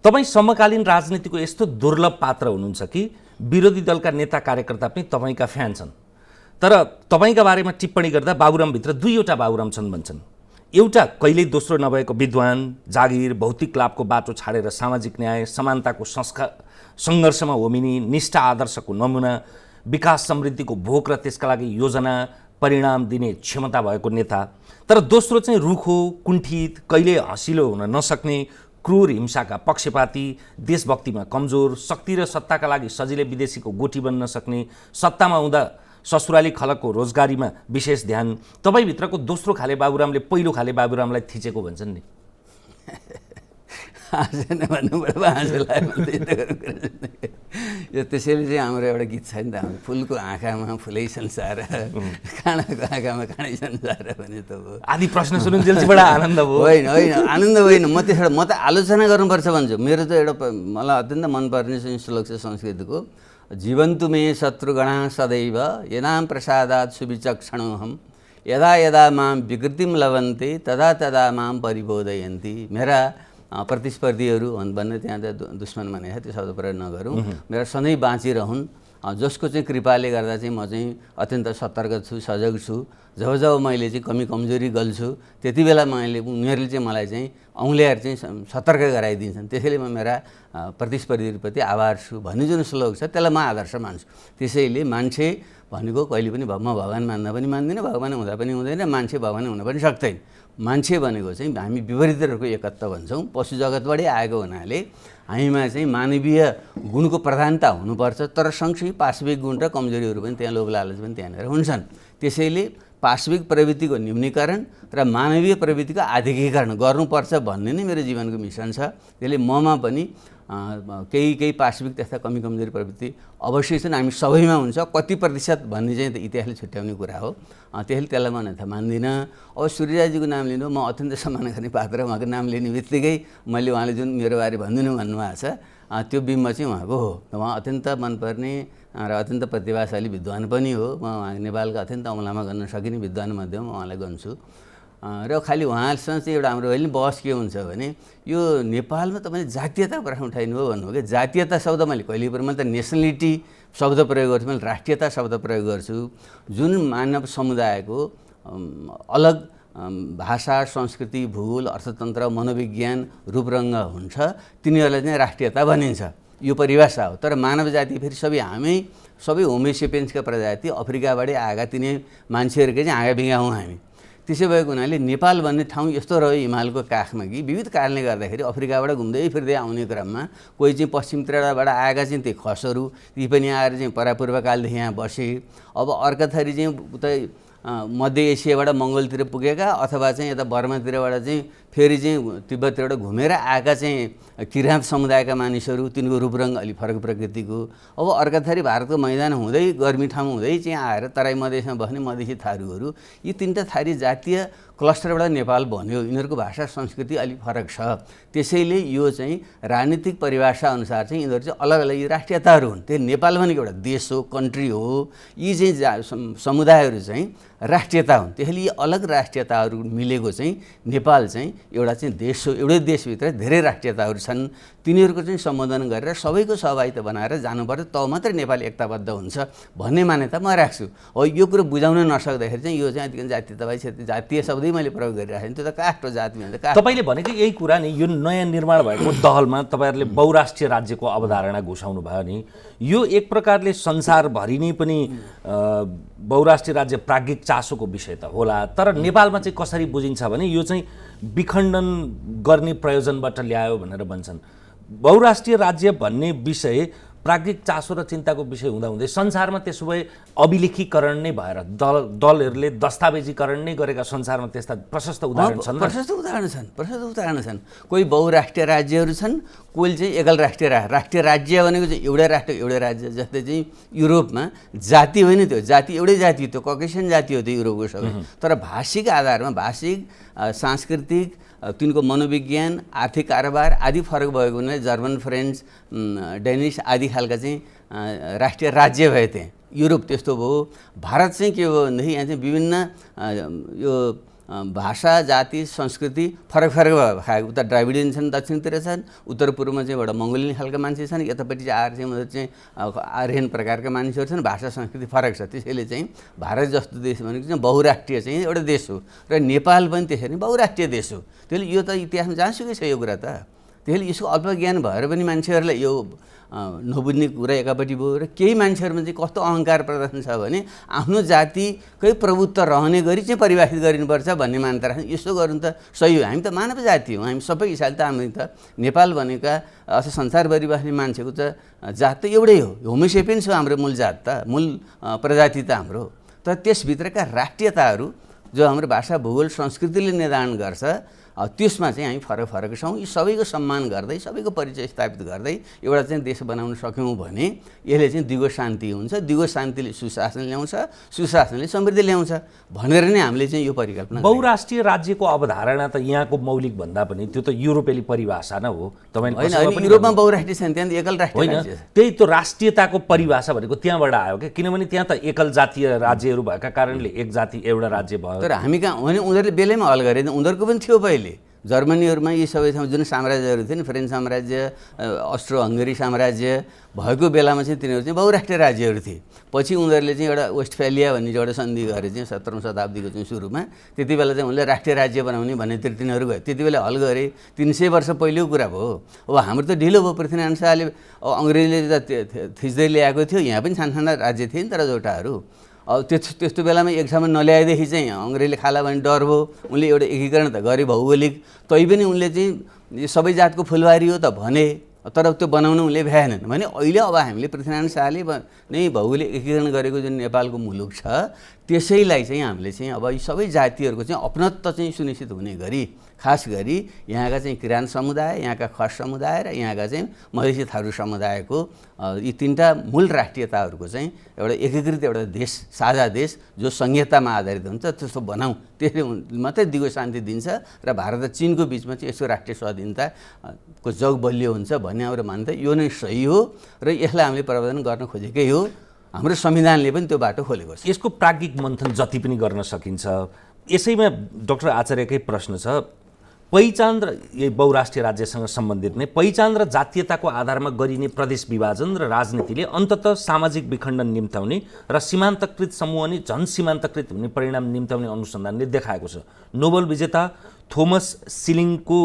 तपाईँ समकालीन राजनीतिको यस्तो दुर्लभ पात्र हुनुहुन्छ कि विरोधी दलका नेता कार्यकर्ता पनि तपाईँका फ्यान छन्, तर तपाईँका बारेमा टिप्पणी गर्दा बाबुरामभित्र दुईवटा बाबुराम छन् भन्छन्। एउटा कहिल्यै दोस्रो नभएको विद्वान, जागिर, भौतिक लाभको बाटो छाडेर सामाजिक न्याय, समानताको सङ्घर्षमा होमिने निष्ठा आदर्शको नमुना, विकास समृद्धिको भोक र त्यसका लागि योजना परिणाम दिने क्षमता भएको नेता। तर दोस्रो चाहिँ रुखो, कुण्ठित, कहिले हँसिलो हुन नसक्ने, क्रूर हिंसाका पक्षपाती, देशभक्तिमा कमजोर, शक्ति र सत्ताका लागि सजिलै विदेशीको गोठी बन्न सक्ने, सत्तामा हुँदा ससुराली खलकको रोजगारीमा विशेष ध्यान। तपाईँभित्रको दोस्रो खाले बाबुरामले पहिलो खाले बाबुरामलाई थिचेको भन्छन् नि। हाँसेन भन्नुबाट हाँसो लाग्यो। यो त्यसैले चाहिँ हाम्रो एउटा गीत छ नि त, फुलको आँखामा फुलै संसार, काँडाको आँखामा काँडै संसार भने त हो। आदि प्रश्न सुनुन्जेलची बडा आनन्द भयो। होइन होइन, आनन्द होइन, म त आलोचना गर्नुपर्छ भन्छु। मेरो त एउटा मलाई अत्यन्त मनपर्ने चाहिँ श्लोक छ संस्कृतको, जीवन्तु मे शत्रुगणा सदैव यदां प्रसादात् सुविचक्षणोऽहम् यदा यदा मां विकृतिं लभन्ते तदा तदा मां परिबोधयन्ति। मेरा प्रतिस्पर्धीहरू भन्ने त्यहाँ त दुश्मन भनेको त्यो शब्द प्रयोग नगरौँ, मेरा सधैँ बाँचिरहन्, जसको चाहिँ कृपाले गर्दा चाहिँ म चाहिँ अत्यन्त सतर्क छु, सजग छु। जब जब मैले चाहिँ कमजोरी गल्छु त्यति बेला उनीहरूले चाहिँ मलाई चाहिँ औँल्याएर चाहिँ सतर्क गराइदिन्छन्। त्यसैले म मेरा प्रतिस्पर्धीहरूप्रति आभार छु भन्ने जुन श्लोक छ त्यसलाई म आदर्श मान्छु। त्यसैले मान्छे भनेको कहिले पनि म भगवान मान्न पनि मान्दिनँ, भगवान हुँदा पनि हुँदैन, मान्छे भगवान हुन पनि सक्दैन। मान्छे भनेको चाहिँ हामी विपरीतहरूको एकत्व भन्छौँ। पशु जगतबाटै आएको हुनाले हामीमा चाहिँ मानवीय गुणको प्रधानता हुनुपर्छ, तर सँगसँगै पाशविक गुण र कमजोरीहरू पनि त्यहाँ लोभ लालच पनि त्यहाँनिर हुन्छन्। त्यसैले पाशविक प्रवृत्तिको न्यूनीकरण र मानवीय प्रवृत्तिको आधिकीकरण गर्नुपर्छ भन्ने नै मेरो जीवनको मिसन छ। त्यसले ममा पनि केही पाशविक त्यस्ता कमजोरी प्रवृत्ति अवश्य छन्। हामी सबैमा हुन्छ, कति प्रतिशत भन्ने चाहिँ इतिहासले छुट्याउने कुरा हो। त्यसैले त्यसलाई म अन्यथा मान्दिनँ। अब सूर्यराजीको नाम लिनु, म अत्यन्त सम्मान गर्ने पात्र, उहाँको नाम लिने बित्तिकै मैले उहाँले जुन मेरो बारे भनिदिनु भन्नुभएको छ त्यो बिम्ब चाहिँ उहाँको हो। उहाँ अत्यन्त मनपर्ने र अत्यन्त प्रतिभाशाली विद्वान पनि हो। म उहाँ नेपालका अत्यन्त औँलामा गर्न सकिने विद्वानमध्येमा उहाँलाई गन्छु। र खालि उहाँसँग चाहिँ एउटा हाम्रो अहिले बहस के हुन्छ भने यो नेपालमा तपाईँले जातीयता प्रश्न उठाइनु हो भन्नुभयो कि जातीयता शब्द मैले कहिले पनि मैले त नेसनलिटी शब्द प्रयोग गर्छु, मैले राष्ट्रियता शब्द प्रयोग गर्छु। जुन मानव समुदायको अलग भाषा, संस्कृति, भूगोल, अर्थतन्त्र, मनोविज्ञान, रूपरङ्ग हुन्छ तिनीहरूलाई चाहिँ राष्ट्रियता भनिन्छ। यो परिभाषा हो। तर मानव जाति फेरि सबै होमोसेपियन्सका प्रजाति अफ्रिकाबाटै आएका तिनी मान्छेहरूकै चाहिँ आँगाबिँगा हौँ हामी। त्यसै भएको हुनाले नेपाल भन्ने ठाउँ यस्तो रह्यो हिमालको काखमा कि विविध कारणले गर्दाखेरि अफ्रिकाबाट घुम्दै फिर्दै आउने क्रममा कोही चाहिँ पश्चिमतिरबाट आएका चाहिँ ती खसहरू ती पनि आएर चाहिँ परापूर्वकालदेखि यहाँ बसे। अब अर्का थरी चाहिँ उता मध्य एसियाबाट मङ्गोलतिर पुगेका अथवा चाहिँ यता बर्मातिरबाट चाहिँ फेरि चाहिँ तिब्बततिरबाट घुमेर आएका चाहिँ किराँत समुदायका मानिसहरू, तिनको रूपरङ्ग अलि फरक प्रकृतिको। अब अर्का थरी भारतको मैदान हुँदै गर्मी ठाउँ हुँदै चाहिँ आएर तराई मधेसमा बस्ने मधेसी थारूहरू, यी तिनवटा थारी जातीय क्लस्टरबाट नेपाल बन्यो। यिनीहरूको भाषा संस्कृति अलिक फरक छ। त्यसैले यो चाहिँ राजनीतिक परिभाषा अनुसार चाहिँ यिनीहरू चाहिँ अलग अलग राष्ट्रियताहरू हुन्। त्यो नेपाल भनेको एउटा देश हो, कन्ट्री हो। यी चाहिँ समुदायहरू चाहिँ राष्ट्रियता हुन्। त्यसैले यी अलग राष्ट्रियताहरू मिलेको चाहिँ नेपाल चाहिँ एउटा चाहिँ देश हो। एउटै देशभित्र धेरै राष्ट्रियताहरू छन्। तिनीहरूको चाहिँ सम्बोधन गरेर सबैको सहभागिता बनाएर जानुपर्छ, तब मात्रै नेपाल एकताबद्ध हुन्छ भन्ने मान्यता म राख्छु। हो, यो कुरो बुझाउन नसक्दाखेरि चाहिँ यो चाहिँ जातीयतावादी जातीय शब्दै मैले प्रयोग गरिरहेको छु। त्यो त कास्ट हो, जाति भन्छ। तपाईँले भनेको यही कुरा नि, यो नयाँ निर्माण भएको दहलमा तपाईँहरूले बहुराष्ट्रिय राज्यको अवधारणा घोषाउनु भयो नि, यो एक प्रकारले संसारभरि नै पनि बहुराष्ट्रिय राज्य प्राज्ञिक चासोको विषय त होला, तर नेपालमा चाहिँ कसरी बुझिन्छ भने यो चाहिँ विखण्डन गर्ने प्रयोजनबाट ल्यायो भनेर भन्छन्। बहुराष्ट्रिय राज्य भन्ने विषय प्राज्ञिक चासो र चिन्ताको विषय हुँदाहुँदै संसारमा त्यसो भए अभिलेखीकरण नै भएर दलहरूले दस्तावेजीकरण नै गरेका संसारमा त्यस्ता प्रशस्त उदाहरण छन्। प्रशस्त उदाहरण छन्। कोही बहुराष्ट्रिय राज्यहरू छन्, कोही चाहिँ एकल राष्ट्रिय राज्य भनेको चाहिँ एउटै राष्ट्र एउटै राज्य। जस्तै चाहिँ युरोपमा जाति होइन, त्यो जाति एउटै जाति, त्यो ककेसियन जाति हो त्यो युरोपको सबै। तर भाषिक आधारमा भाषिक, सांस्कृतिक, तिनको मनोविज्ञान, आर्थिक कारोबार आदि फरक भएको हुनाले जर्मन, फ्रेन्च, डेनिस आदि खालका चाहिँ राष्ट्रिय राज्य भए थिए। युरोप त्यस्तो भयो। भारत चाहिँ के हो भनेदेखि यहाँ चाहिँ विभिन्न यो भाषा जाति संस्कृति फरक खाएको उता द्राविडियन छन् दक्षिणतिर छन् उत्तर पूर्वमा चाहिँ एउटा मङ्गोलियन खालका मान्छे छन् यतापट्टि चाहिँ आएर चाहिँ उनीहरू चाहिँ आर्यन प्रकारका मानिसहरू छन् भाषा संस्कृति फरक छ त्यसैले चाहिँ भारत जस्तो देश भनेको चाहिँ बहुराष्ट्रिय चाहिँ एउटा देश हो र नेपाल पनि त्यसरी बहुराष्ट्रिय देश हो त्यसले यो त इतिहासमा जहाँसुकै छ यो कुरा त त्यसले यसको अल्पज्ञान भएर पनि मान्छेहरूलाई यो नबुझ्ने कुरा एकापट्टि भयो र केही मान्छेहरूमा चाहिँ कस्तो अहङ्कार प्रदर्शन छ भने आफ्नो जातिकै प्रभुत्व रहने गरी चाहिँ परिभाषित गरिनुपर्छ भन्ने मान्यता राख्छ यसो गर्नु त सही हो हामी त मानव जाति हौँ हामी सबै हिसाबले त हामी त नेपाल भनेका अथवा संसारभरि बस्ने मान्छेको त जात त एउटै हो होमोसेपियन्स हो हाम्रो मूल जात त मूल प्रजाति त हाम्रो तर त्यसभित्रका राष्ट्रियताहरू जो हाम्रो भाषा भूगोल संस्कृतिले निर्धारण गर्छ त्यसमा चाहिँ हामी फरक छौँ यी सबैको सम्मान गर्दै सबैको परिचय स्थापित गर्दै एउटा चाहिँ देश बनाउन सक्यौँ भने यसले चाहिँ दिगो शान्ति हुन्छ दिगो शान्तिले सुशासन ल्याउँछ सुशासनले समृद्धि ल्याउँछ भनेर नै हामीले चाहिँ यो परिकल्पना बहुराष्ट्रिय राज्यको अवधारणा त यहाँको मौलिक भन्दा पनि त्यो त युरोपेली परिभाषा नै हो तपाईले युरोपमा बहुराष्ट्रिय छैन त्यहाँ एकल राष्ट्रिय राज्य त्यही त राष्ट्रियताको परिभाषा भनेको त्यहाँबाट आयो के किनभने त्यहाँ त एकल जातीय राज्यहरू भएका कारणले एक जाति एउटा राज्य भयो तर हामी कहाँ भने उनीहरूले बेलैमा हल गरे उनीहरूको पनि थियो पहिले जर्मनीहरूमा यी सबै जुन साम्राज्यहरू थिए नि फ्रेन्च साम्राज्य अस्ट्रो हङ्गरी साम्राज्य भएको बेलामा चाहिँ तिनीहरू चाहिँ बहुराष्ट्रिय राज्यहरू थिए पछि उनीहरूले चाहिँ एउटा वेस्टफेलिया भन्ने एउटा सन्धि गरे चाहिँ 17औं शताब्दीको चाहिँ सुरुमा त्यति बेला चाहिँ उनले राष्ट्रिय राज्य बनाउने भन्नेतिर तिनीहरू गए त्यति बेला हल गरे 300 वर्ष पहिलेको कुरा भयो अब हाम्रो त ढिलो भयो पृथ्वीनारायण शाहले अङ्ग्रेजले त थिच्दै ल्याएको थियो यहाँ पनि साना राज्य थिए नि तर जोटाहरू अब त्यस्तो बेलामा एक ठाउँमा नल्याएदेखि चाहिँ अङ्ग्रेजले खाला भने डर भयो उनले एउटा एकीकरण त गरे भौगोलिक तैपनि उनले चाहिँ सबै जातको फुलबारी हो त भने तर त्यो बनाउन उनले भ्याएनन् भने अहिले अब हामीले पृथ्वीनारायण शाहले नै भौगोलिक एकीकरण गरेको जुन नेपालको मुलुक छ त्यसैलाई चाहिँ हामीले चाहिँ अब यी सबै जातिहरूको चाहिँ अपनत्व चाहिँ सुनिश्चित हुने गरी खास गरी यहाँका चाहिँ किरान समुदाय यहाँका खस समुदाय र यहाँका चाहिँ मधेसी थारू समुदायको यी तीनटा मूल राष्ट्रियताहरूको चाहिँ एउटा एकीकृत एउटा देश साझा देश जो संहितामा आधारित हुन्छ त्यस्तो बनाऊँ त्यसले मात्रै दिगो शान्ति दिन्छ र भारत र चीनको बिचमा चाहिँ यसको राष्ट्रिय स्वाधीनताको जग बलियो हुन्छ भन्ने हाम्रो मान्यता यो नै सही हो र यसलाई हामीले प्रवर्धन गर्न खोजेकै हो हाम्रो संविधानले पनि त्यो बाटो खोलेको छ यसको प्राज्ञिक मन्थन जति पनि गर्न सकिन्छ यसैमा डाक्टर आचार्यकै प्रश्न छ पहिचान र यही बहुराष्ट्रिय राज्यसँग सम्बन्धित नै पहिचान र जातीयताको आधारमा गरिने प्रदेश विभाजन र राजनीतिले अन्ततः सामाजिक विखण्डन निम्त्याउने र सीमान्तकृत समूह अनि झन सीमान्तकृत हुने परिणाम निम्त्याउने अनुसन्धानले देखाएको छ नोबेल विजेता थोमस सिलिङको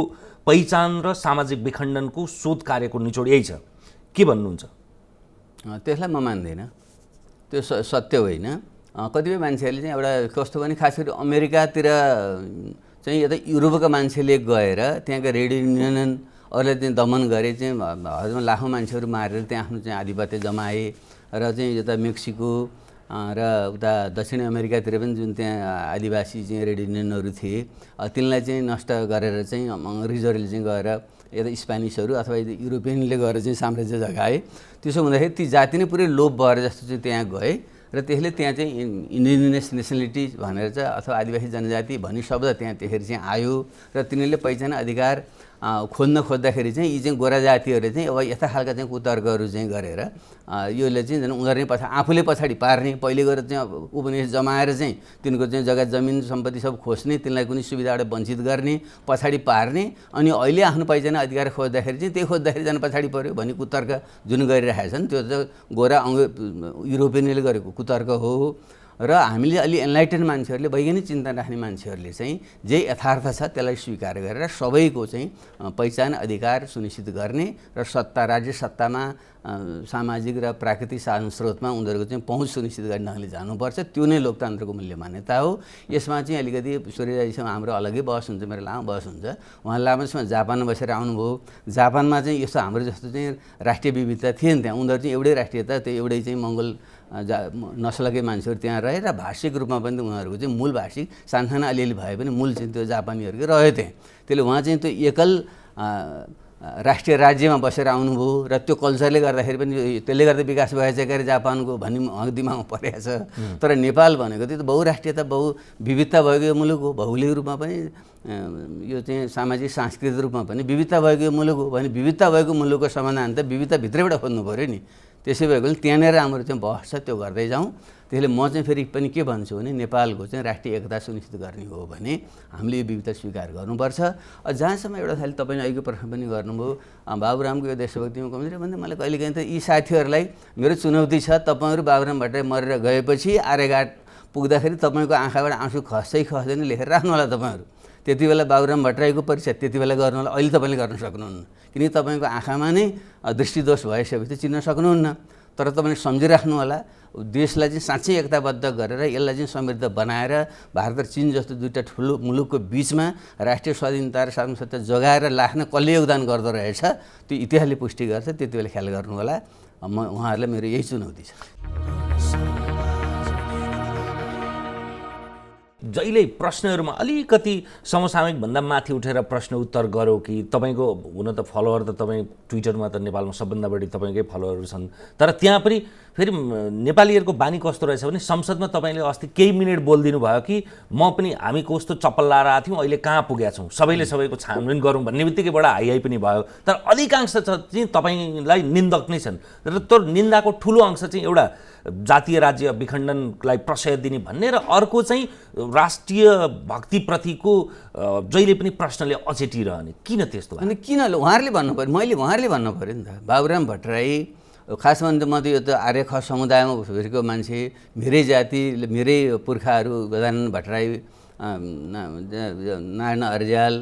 पहिचान र सामाजिक विखण्डनको शोध कार्यको निचोड यही छ के भन्नुहुन्छ त्यसलाई म मान्दैन त्यो सत्य होइन कतिपय मान्छेहरूले चाहिँ एउटा कस्तो भने खास गरी अमेरिकातिर चाहिँ यता युरोपका मान्छेले गएर त्यहाँका रेड युनियनहरूले चाहिँ दमन गरे चाहिँ हजारौँ लाखौँ मान्छेहरू मारेर त्यहाँ आफ्नो चाहिँ आधिपत्य जमाए र चाहिँ यता मेक्सिको र उता दक्षिण अमेरिकातिर पनि जुन त्यहाँ आदिवासी चाहिँ रेड युनियनहरू थिए तिनलाई चाहिँ नष्ट गरेर चाहिँ अङ्ग्रेजहरूले चाहिँ गएर यता स्पेनिसहरू अथवा युरोपियनले गएर चाहिँ साम्राज्य जगाए त्यसो हुँदाखेरि ती जाति नै पुरै लोप भएर जस्तो चाहिँ त्यहाँ गए र त्यसले त्यहाँ चाहिँ इन्डिजिनियस नेसनलिटी भनेर चाहिँ अथवा आदिवासी जनजाति भन्ने शब्द त्यहाँ त्यसरी चाहिँ आयो र तिनीहरूले पहिचान अधिकार खोज्दाखेरि चाहिँ यी चाहिँ गोरा जातिहरूले चाहिँ अब यस्ता खालका चाहिँ कुतर्कहरू चाहिँ गरेर योले चाहिँ झन् उनीहरूले आफूले पछाडि पार्ने पहिले गएर चाहिँ उपनिवेश जमाएर चाहिँ तिनको चाहिँ जग्गा जमिन सम्पत्ति सब खोज्ने तिनलाई कुनै सुविधाबाट वञ्चित गर्ने पछाडि पार्ने अनि अहिले आफ्नो पहिचान अधिकार खोज्दाखेरि चाहिँ त्यही खोज्दाखेरि जान पछाडि पऱ्यो भन्ने कुतर्क जुन गरिरहेका छन् त्यो चाहिँ गोरा युरोपियनले गरेको कुतर्क हो र हामीले अलि एनलाइटेन मान्छेहरूले वैज्ञानिक चिन्तन राख्ने मान्छेहरूले चाहिँ जे यथार्थ छ त्यसलाई स्वीकार गरेर सबैको चाहिँ पहिचान अधिकार सुनिश्चित गर्ने र सत्ता राज्य सत्तामा सामाजिक र प्राकृतिक साधन स्रोतमा उनीहरूको चाहिँ पहुँच सुनिश्चित गर्ने ढङ्गले जानुपर्छ त्यो नै लोकतन्त्रको मूल्य मान्यता हो यसमा चाहिँ अलिकति सूर्यजीसँग हाम्रो अलग्गै बहस हुन्छ मेरो लामो बहस हुन्छ उहाँ लामो समय जापानमा बसेर आउनुभयो जापानमा चाहिँ यस्तो हाम्रो जस्तो चाहिँ राष्ट्रिय विविधता थिएन त्यहाँ उनीहरू चाहिँ एउटै राष्ट्रियता त्यो एउटै चाहिँ मङ्गोल नस्लकै मान्छेहरू त्यहाँ रहे र भाषिक रूपमा पनि उनीहरूको चाहिँ मूल भाषिक सानसाना अलिअलि भए पनि मूल चाहिँ त्यो जापानीहरूकै रह्यो त्यहाँ त्यसले उहाँ चाहिँ त्यो एकल राष्ट्रिय राज्यमा बसेर आउनुभयो र त्यो कल्चरले गर्दाखेरि पनि त्यसले गर्दा विकास भएछ के जापानको भन्ने उहाँको दिमागमा परेको छ तर नेपाल भनेको त्यो बहुराष्ट्रियता विविधता भएको मुलुक हो भौगोलिक रूपमा पनि यो चाहिँ सामाजिक सांस्कृतिक रूपमा पनि विविधता भएको मुलुक हो भने विविधता भएको मुलुकको समाधान त विविधताभित्रैबाट खोज्नु पऱ्यो नि त्यसै भएकोले त्यहाँनिर हाम्रो चाहिँ बहस छ, त्यो गर्दै जाउँ। त्यसले म चाहिँ फेरि पनि के भन्छु भने नेपालको चाहिँ राष्ट्रिय एकता सुनिश्चित गर्ने हो भने हामीले यो विविधता स्वीकार गर्नुपर्छ। जहाँसम्म एउटा खालि तपाईँले अहिलेको प्रश्न पनि गर्नुभयो, बाबुरामको यो देशभक्तिमा कमजोरी भन्दा मलाई कहिलेकाहीँ त यी साथीहरूलाई मेरो चुनौती छ, तपाईँहरू बाबुराम भट्टराई मरेर गएपछि आर्यघाट पुग्दाखेरि तपाईँको आँखाबाट आँसु खस्दै खस्दैन लेखेर राख्नु होला तपाईँहरू। त्यति बेला बाबुराम भट्टराईको परिचय त्यति बेला गर्नु होला, अहिले तपाईँले गर्न सक्नुहुन्न, किनकि तपाईँको आँखामा नै दृष्टिदोष भइसकेपछि चिन्न सक्नुहुन्न। तर तपाईँले सम्झिराख्नु होला, देशलाई चाहिँ साँच्चै एकताबद्ध गरेर यसलाई चाहिँ समृद्ध बनाएर भारत र चीन जस्तो दुईवटा ठुलो मुलुकको बिचमा राष्ट्रिय स्वाधीनता र सार्वभौमत्व जोगाएर राख्न कसले योगदान गर्दो रहेछ त्यो इतिहासले पुष्टि गर्छ। त्यति बेला ख्याल गर्नु होला। उहाँहरूलाई मेरो यही चुनौती छ। जहिले प्रश्नहरूमा अलिकति समसामयिक भन्दा माथि उठेर प्रश्न उत्तर गरौँ कि तपाईँको हुन त फलोवर त तपाईँ ट्विटरमा त नेपालमा सबभन्दा बढी तपाईँकै फलोवरहरू छन्, तर त्यहाँ पनि फेरि नेपालीहरूको बानी कस्तो रहेछ भने संसदमा तपाईँले अस्ति केही मिनट बोलिदिनु भयो कि म पनि हामी कस्तो चप्पल लाएर आएको थियौँ, अहिले कहाँ पुगेका छौँ, सबैले सबैको छानबिन गरौँ भन्ने बित्तिकै बडा हाई पनि भयो। तर अधिकांश चाहिँ तपाईँलाई निन्दक नै छन् र त्यो निन्दाको ठुलो अंश चाहिँ एउटा जातीय राज्य विखण्डनलाई प्रशय दिने भन्ने र अर्को चाहिँ राष्ट्रिय भक्तिप्रतिको जहिले पनि प्रश्नले अचेटिरहने। किन त्यस्तो? अनि किन उहाँहरूले भन्नु पऱ्यो, उहाँहरूले भन्नु पऱ्यो नि त। बाबुराम भट्टराई खास भन्दा म त यो त आर्य खस समुदायमा फेरिको मान्छे, मेरै जाति, मेरै पुर्खाहरू गजानन भट्टराई, नारायण अर्याल,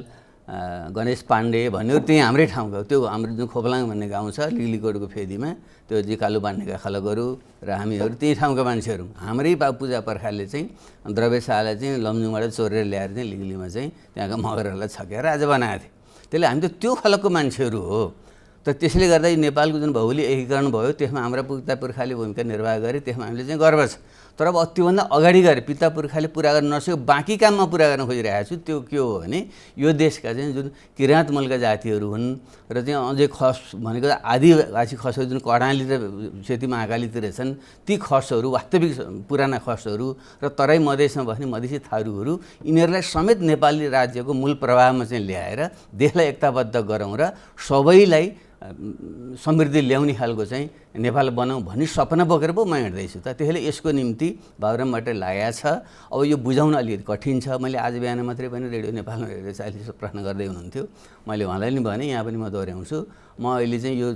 गणेश पाण्डे भन्यो, त्यही हाम्रै ठाउँको, त्यो हाम्रो जुन खोपलाङ भन्ने गाउँ छ लिगलीकोटको फेदीमा, त्यो जिकालु बान्नेका खलकहरू र हामीहरू त्यही ठाउँका मान्छेहरू। हाम्रै पूजा पर्खाले चाहिँ द्रव्यशाला चाहिँ लमजुङबाट चोरेर ल्याएर चाहिँ लिगलीमा चाहिँ त्यहाँका मगरहरूलाई छकेर आज बनाएको थियो। त्यसले हामी त त्यो खलकको मान्छेहरू हो। त त्यसले गर्दा नेपालको जुन भौगोलिक एकीकरण भयो त्यसमा हाम्रा पिता पुर्खाले भूमिका निर्वाह गरे, त्यसमा हामीले चाहिँ गर्व छ। तर अब त्योभन्दा अगाडि गएर पिता पुर्खाले पुरा गर्न नसकेको बाँकी काममा पुरा गर्न खोजिरहेको छु। त्यो के हो भने यो देशका चाहिँ जुन किराँत मूलका जातिहरू हुन् र चाहिँ अझै खस भनेको आदिवासी खसहरू जुन कर्णाली र सेती महाकालीतिर छन्, ती खसहरू वास्तविक पुराना खसहरू र तराई मधेसमा बस्ने मधेसी थारूहरू, यिनीहरूलाई समेत नेपाली राज्यको मूल प्रवाहमा चाहिँ ल्याएर देशलाई एकताबद्ध गरौँ र सबैलाई समृद्धि ल्याउने खालको चाहिँ नेपाल बनाऊँ भन्ने सपना बोकेर पो म हिँड्दैछु त। त्यसैले यसको निम्ति बाबुराम भट्टराई लागेको छ। अब यो बुझाउन अलिकति कठिन छ। मैले आज बिहान मात्रै पनि रेडियो नेपालमा हेरेर चाहिँ प्रश्न गर्दै हुनुहुन्थ्यो, मैले उहाँलाई नि भने, यहाँ पनि म दोहोऱ्याउँछु, म अहिले चाहिँ यो